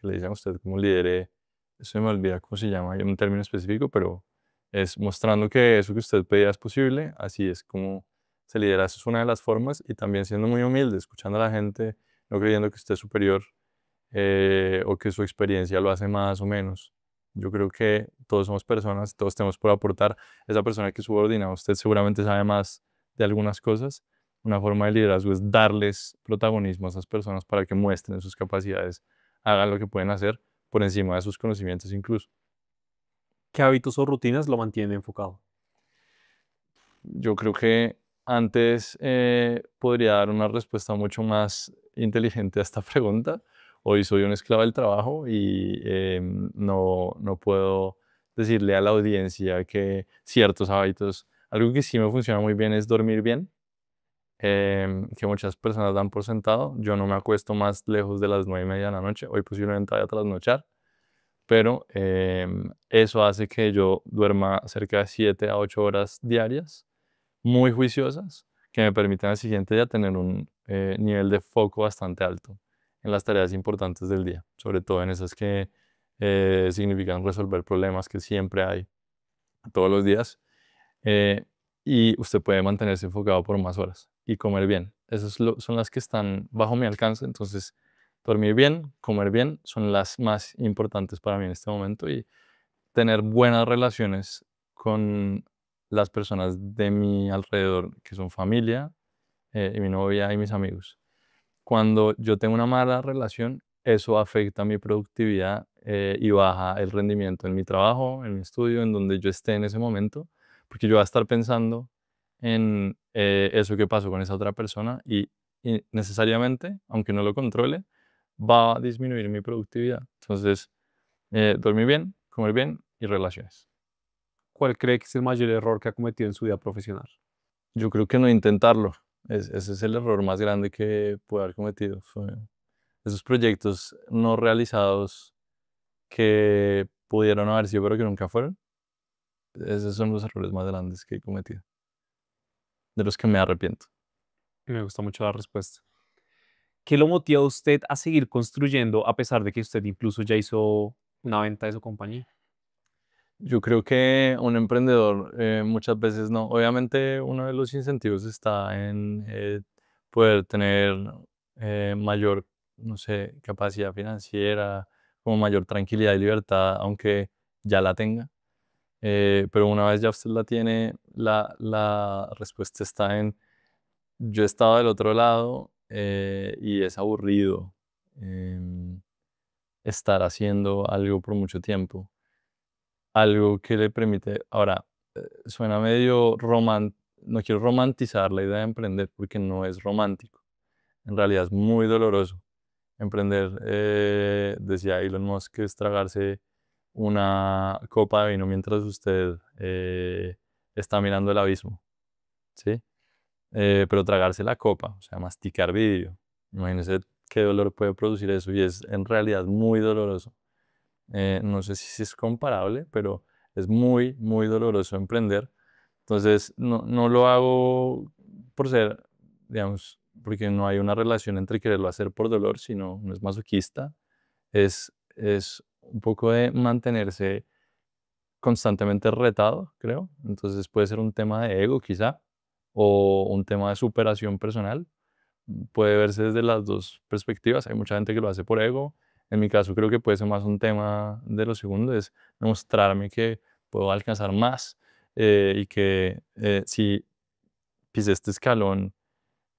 le dicen a usted como lidere, eso me olvida cómo se llama, hay un término específico, pero es mostrando que eso que usted pedía es posible, así es como se lidera. Eso es una de las formas y también siendo muy humilde, escuchando a la gente, no creyendo que usted es superior o que su experiencia lo hace más o menos. Yo creo que todos somos personas, todos tenemos por aportar. Esa persona que es subordinada a usted seguramente sabe más de algunas cosas. Una forma de liderazgo es darles protagonismo a esas personas para que muestren sus capacidades, hagan lo que pueden hacer por encima de sus conocimientos incluso. ¿Qué hábitos o rutinas lo mantienen enfocado? Yo creo que antes podría dar una respuesta mucho más inteligente a esta pregunta. Hoy soy un esclavo del trabajo y no puedo decirle a la audiencia que ciertos hábitos, algo que sí me funciona muy bien es dormir bien, que muchas personas dan por sentado. Yo no me acuesto más lejos de las 9:30 de la noche. Hoy posiblemente vaya a trasnochar, pero eso hace que yo duerma cerca de 7 a 8 horas diarias muy juiciosas que me permiten al siguiente día tener un nivel de foco bastante alto en las tareas importantes del día, sobre todo en esas que significan resolver problemas que siempre hay todos los días. eh, y usted puede mantenerse enfocado por más horas y comer bien. Esas son las que están bajo mi alcance, entonces dormir bien, comer bien son las más importantes para mí en este momento y tener buenas relaciones con las personas de mi alrededor, que son familia, y mi novia y mis amigos. Cuando yo tengo una mala relación, eso afecta mi productividad y baja el rendimiento en mi trabajo, en mi estudio, en donde yo esté en ese momento, porque yo voy a estar pensando en eso que pasó con esa otra persona y necesariamente, aunque no lo controle, va a disminuir mi productividad. Entonces, dormir bien, comer bien y relaciones. ¿Cuál cree que es el mayor error que ha cometido en su vida profesional? Yo creo que no intentarlo. Ese es el error más grande que puede haber cometido. Fue esos proyectos no realizados que pudieron haber sido, pero que nunca fueron. Esos son los errores más grandes que he cometido, de los que me arrepiento. Me gusta mucho la respuesta. ¿Qué lo motiva a usted a seguir construyendo a pesar de que usted incluso ya hizo una venta de su compañía? Yo creo que un emprendedor muchas veces no. Obviamente uno de los incentivos está en poder tener mayor, no sé, capacidad financiera, como mayor tranquilidad y libertad, aunque ya la tenga. Pero una vez ya usted la tiene, la respuesta está en, yo he estado del otro lado y es aburrido estar haciendo algo por mucho tiempo, algo que le permite, ahora, suena medio no quiero romantizar la idea de emprender porque no es romántico, en realidad es muy doloroso. Emprender, decía Elon Musk, que es tragarse una copa de vino mientras usted está mirando el abismo, ¿sí? Pero tragarse la copa, o sea, masticar vidrio, imagínese qué dolor puede producir eso y es en realidad muy doloroso. No sé si es comparable, pero es muy, muy doloroso emprender. Entonces, no lo hago por ser, digamos, porque no hay una relación entre quererlo hacer por dolor, sino no es masoquista. Es un poco de mantenerse constantemente retado, creo. Entonces puede ser un tema de ego quizá o un tema de superación personal. Puede verse desde las dos perspectivas. Hay mucha gente que lo hace por ego. En mi caso creo que puede ser más un tema de lo segundo, es demostrarme que puedo alcanzar más y que si pisé este escalón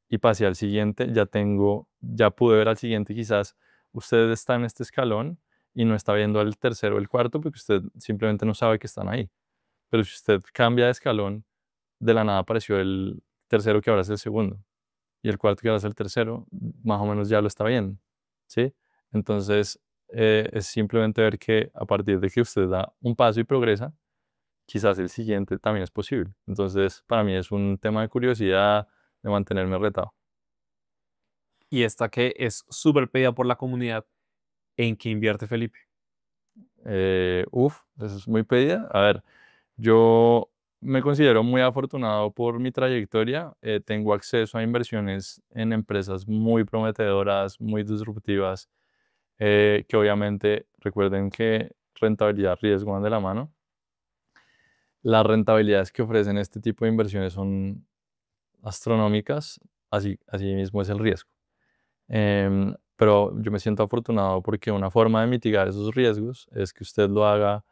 y pasé al siguiente, ya pude ver al siguiente, quizás usted está en este escalón y no está viendo al tercero o el cuarto porque usted simplemente no sabe que están ahí. Pero si usted cambia de escalón, de la nada apareció el tercero que ahora es el segundo y el cuarto que ahora es el tercero, más o menos ya lo está viendo, ¿sí? Entonces, es simplemente ver que a partir de que usted da un paso y progresa, quizás el siguiente también es posible. Entonces, para mí es un tema de curiosidad, de mantenerme retado. Y esta que es súper pedida por la comunidad, ¿en qué invierte Felipe? Eso es muy pedida. A ver, yo me considero muy afortunado por mi trayectoria. Tengo acceso a inversiones en empresas muy prometedoras, muy disruptivas, que obviamente recuerden que rentabilidad, riesgo van de la mano. Las rentabilidades que ofrecen este tipo de inversiones son astronómicas, así mismo es el riesgo. Pero yo me siento afortunado porque una forma de mitigar esos riesgos es que usted lo haga,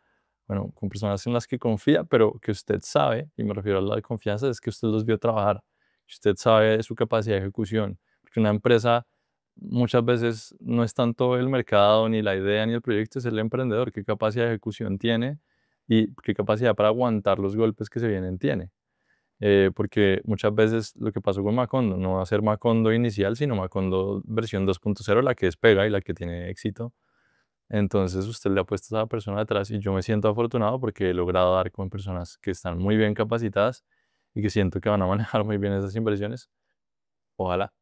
bueno, con personas en las que confía, pero que usted sabe, y me refiero a la de confianza, es que usted los vio trabajar, que usted sabe de su capacidad de ejecución, porque una empresa muchas veces no es tanto el mercado, ni la idea, ni el proyecto, es el emprendedor, qué capacidad de ejecución tiene y qué capacidad para aguantar los golpes que se vienen tiene. Porque muchas veces lo que pasó con Macondo no va a ser Macondo inicial, sino Macondo versión 2.0, la que despega y la que tiene éxito. Entonces usted le ha puesto a esa persona detrás y yo me siento afortunado porque he logrado dar con personas que están muy bien capacitadas y que siento que van a manejar muy bien esas inversiones. Ojalá.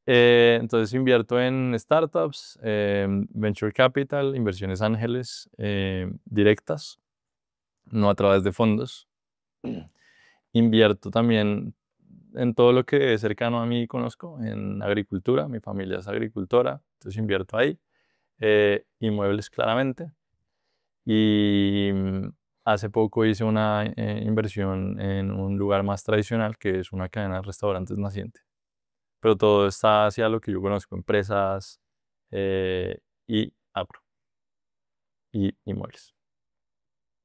Entonces invierto en startups, venture capital, inversiones ángeles directas, no a través de fondos. Invierto también en todo lo que es cercano a mí conozco, en agricultura, mi familia es agricultora, entonces invierto ahí. Inmuebles claramente. Y hace poco hice una inversión en un lugar más tradicional que es una cadena de restaurantes naciente. Pero todo está hacia lo que yo conozco, empresas y agro y inmuebles.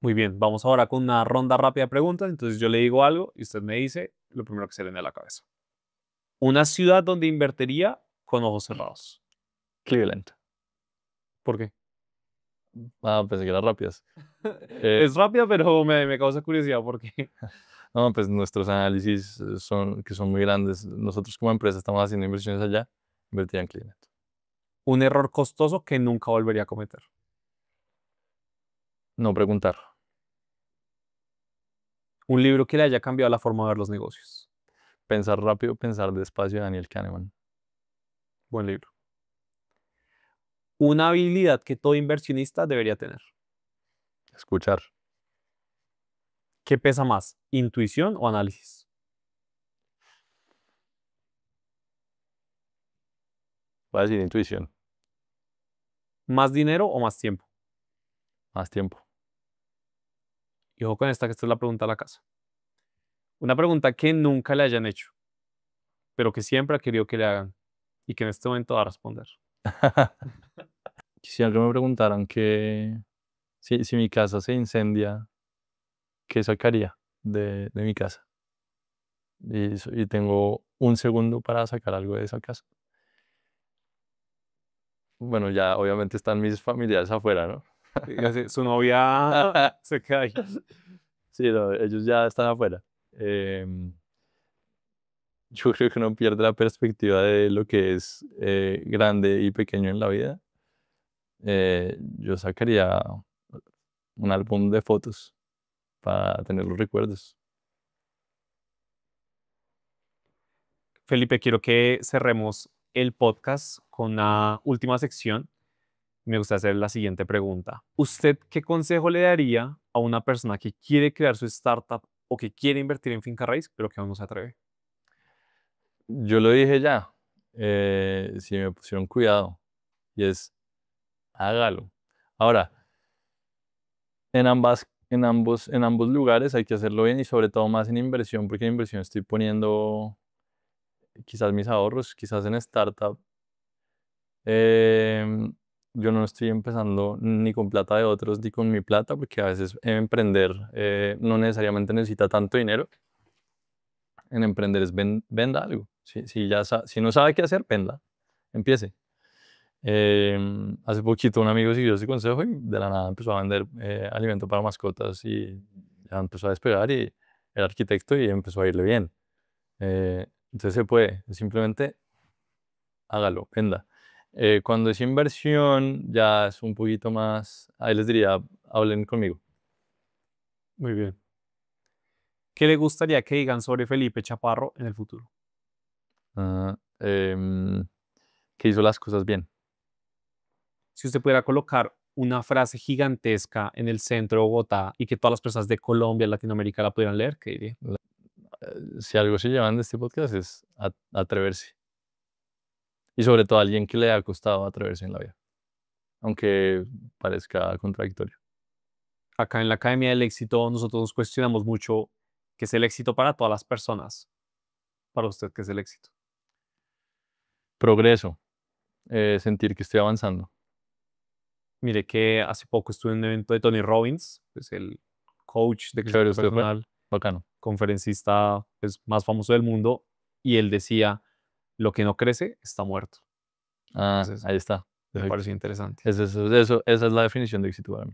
Muy bien, vamos ahora con una ronda rápida de preguntas. Entonces yo le digo algo y usted me dice lo primero que se le viene a la cabeza. Una ciudad donde invertiría con ojos cerrados. Cleveland. ¿Por qué? Ah, pensé que eran rápidas. Eh, Es rápida, pero me causa curiosidad porque no, pues nuestros análisis son, que son muy grandes. Nosotros como empresa estamos haciendo inversiones allá, invertiría en Cleveland. un error costoso que nunca volvería a cometer. No preguntar. Un libro que le haya cambiado la forma de ver los negocios. Pensar rápido, pensar despacio, Daniel Kahneman. Buen libro. Una habilidad que todo inversionista debería tener. Escuchar. ¿Qué pesa más, intuición o análisis? Voy a decir intuición. ¿Más dinero o más tiempo? Más tiempo. Y ojo con esta, que esta es la pregunta a la casa. Una pregunta que nunca le hayan hecho, pero que siempre ha querido que le hagan y que en este momento va a responder. Quisiera que me preguntaran que si mi casa se incendia, ¿qué sacaría de mi casa? Y tengo un segundo para sacar algo de esa casa. Bueno, ya obviamente están mis familiares afuera, ¿no? Y así, su novia se queda ahí. Sí, no, ellos ya están afuera. Em, yo creo que uno pierde la perspectiva de lo que es grande y pequeño en la vida. Yo sacaría un álbum de fotos para tener los recuerdos. Felipe, quiero que cerremos el podcast con una última sección. Me gusta hacer la siguiente pregunta. ¿Usted qué consejo le daría a una persona que quiere crear su startup o que quiere invertir en finca raíz, pero que aún no se atreve? Yo lo dije ya, si me pusieron cuidado, y es hágalo. Ahora, en ambos lugares hay que hacerlo bien y sobre todo más en inversión, porque en inversión estoy poniendo quizás mis ahorros, quizás en startup. em, yo no estoy empezando ni con plata de otros ni con mi plata, porque a veces emprender no necesariamente necesita tanto dinero. En emprender es venda algo. Si no sabe qué hacer, venda. Empiece. Hace poquito un amigo siguió ese consejo y de la nada empezó a vender alimento para mascotas y ya empezó a despegar y era arquitecto y empezó a irle bien. Entonces se puede, simplemente hágalo, venda. Cuando es inversión ya es un poquito más, ahí les diría, hablen conmigo. Muy bien. ¿Qué le gustaría que digan sobre Felipe Chaparro en el futuro? Ah, que hizo las cosas bien. Si usted pudiera colocar una frase gigantesca en el centro de Bogotá y que todas las personas de Colombia, Latinoamérica la pudieran leer, ¿qué diría? Si algo se llevan de este podcast es atreverse. Y sobre todo a alguien que le ha costado atreverse en la vida, aunque parezca contradictorio. Acá en la Academia del Éxito nosotros cuestionamos mucho qué es el éxito para todas las personas. Para usted, ¿qué es el éxito? progreso, sentir que estoy avanzando. Mire que hace poco estuve en un evento de Tony Robbins, pues el coach de Chévere, crecimiento usted fue. personal, Bacano. conferencista pues, más famoso del mundo, y él decía, lo que no crece está muerto. Ah, Entonces, ahí está. me Perfecto. pareció interesante. Esa es la definición de éxito para mí.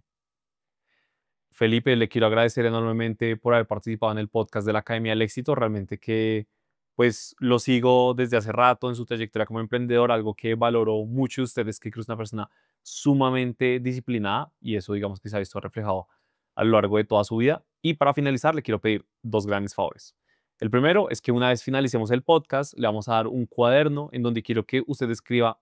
Felipe, le quiero agradecer enormemente por haber participado en el podcast de la Academia del Éxito. Realmente que pues lo sigo desde hace rato en su trayectoria como emprendedor, algo que valoro mucho de ustedes, que creo que es una persona sumamente disciplinada y eso digamos que se ha visto reflejado a lo largo de toda su vida. Y para finalizar, le quiero pedir dos grandes favores. El primero es que una vez finalicemos el podcast, le vamos a dar un cuaderno en donde quiero que usted escriba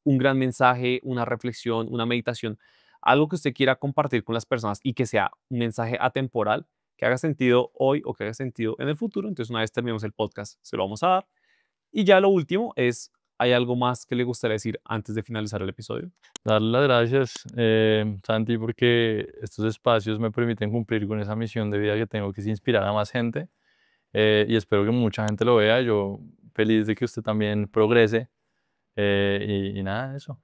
un gran mensaje, una reflexión, una meditación, algo que usted quiera compartir con las personas y que sea un mensaje atemporal, que haga sentido hoy o que haga sentido en el futuro. Entonces, una vez terminemos el podcast, se lo vamos a dar. Y ya lo último es, ¿hay algo más que le gustaría decir antes de finalizar el episodio? Darle las gracias, Santi, porque estos espacios me permiten cumplir con esa misión de vida que tengo, que es inspirar a más gente. Y espero que mucha gente lo vea. Yo feliz de que usted también progrese. Y nada, eso.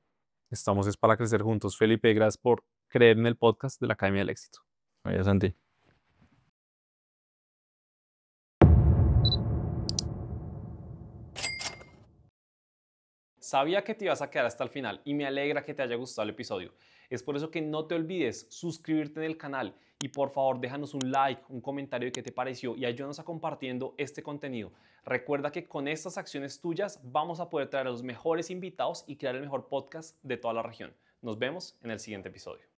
Estamos es para crecer juntos. Felipe, gracias por creer en el podcast de la Academia del Éxito. Vaya, Santi. Sabía que te ibas a quedar hasta el final y me alegra que te haya gustado el episodio. Es por eso que no te olvides suscribirte en el canal y por favor déjanos un like, un comentario de qué te pareció y ayúdanos a compartiendo este contenido. Recuerda que con estas acciones tuyas vamos a poder traer a los mejores invitados y crear el mejor podcast de toda la región. Nos vemos en el siguiente episodio.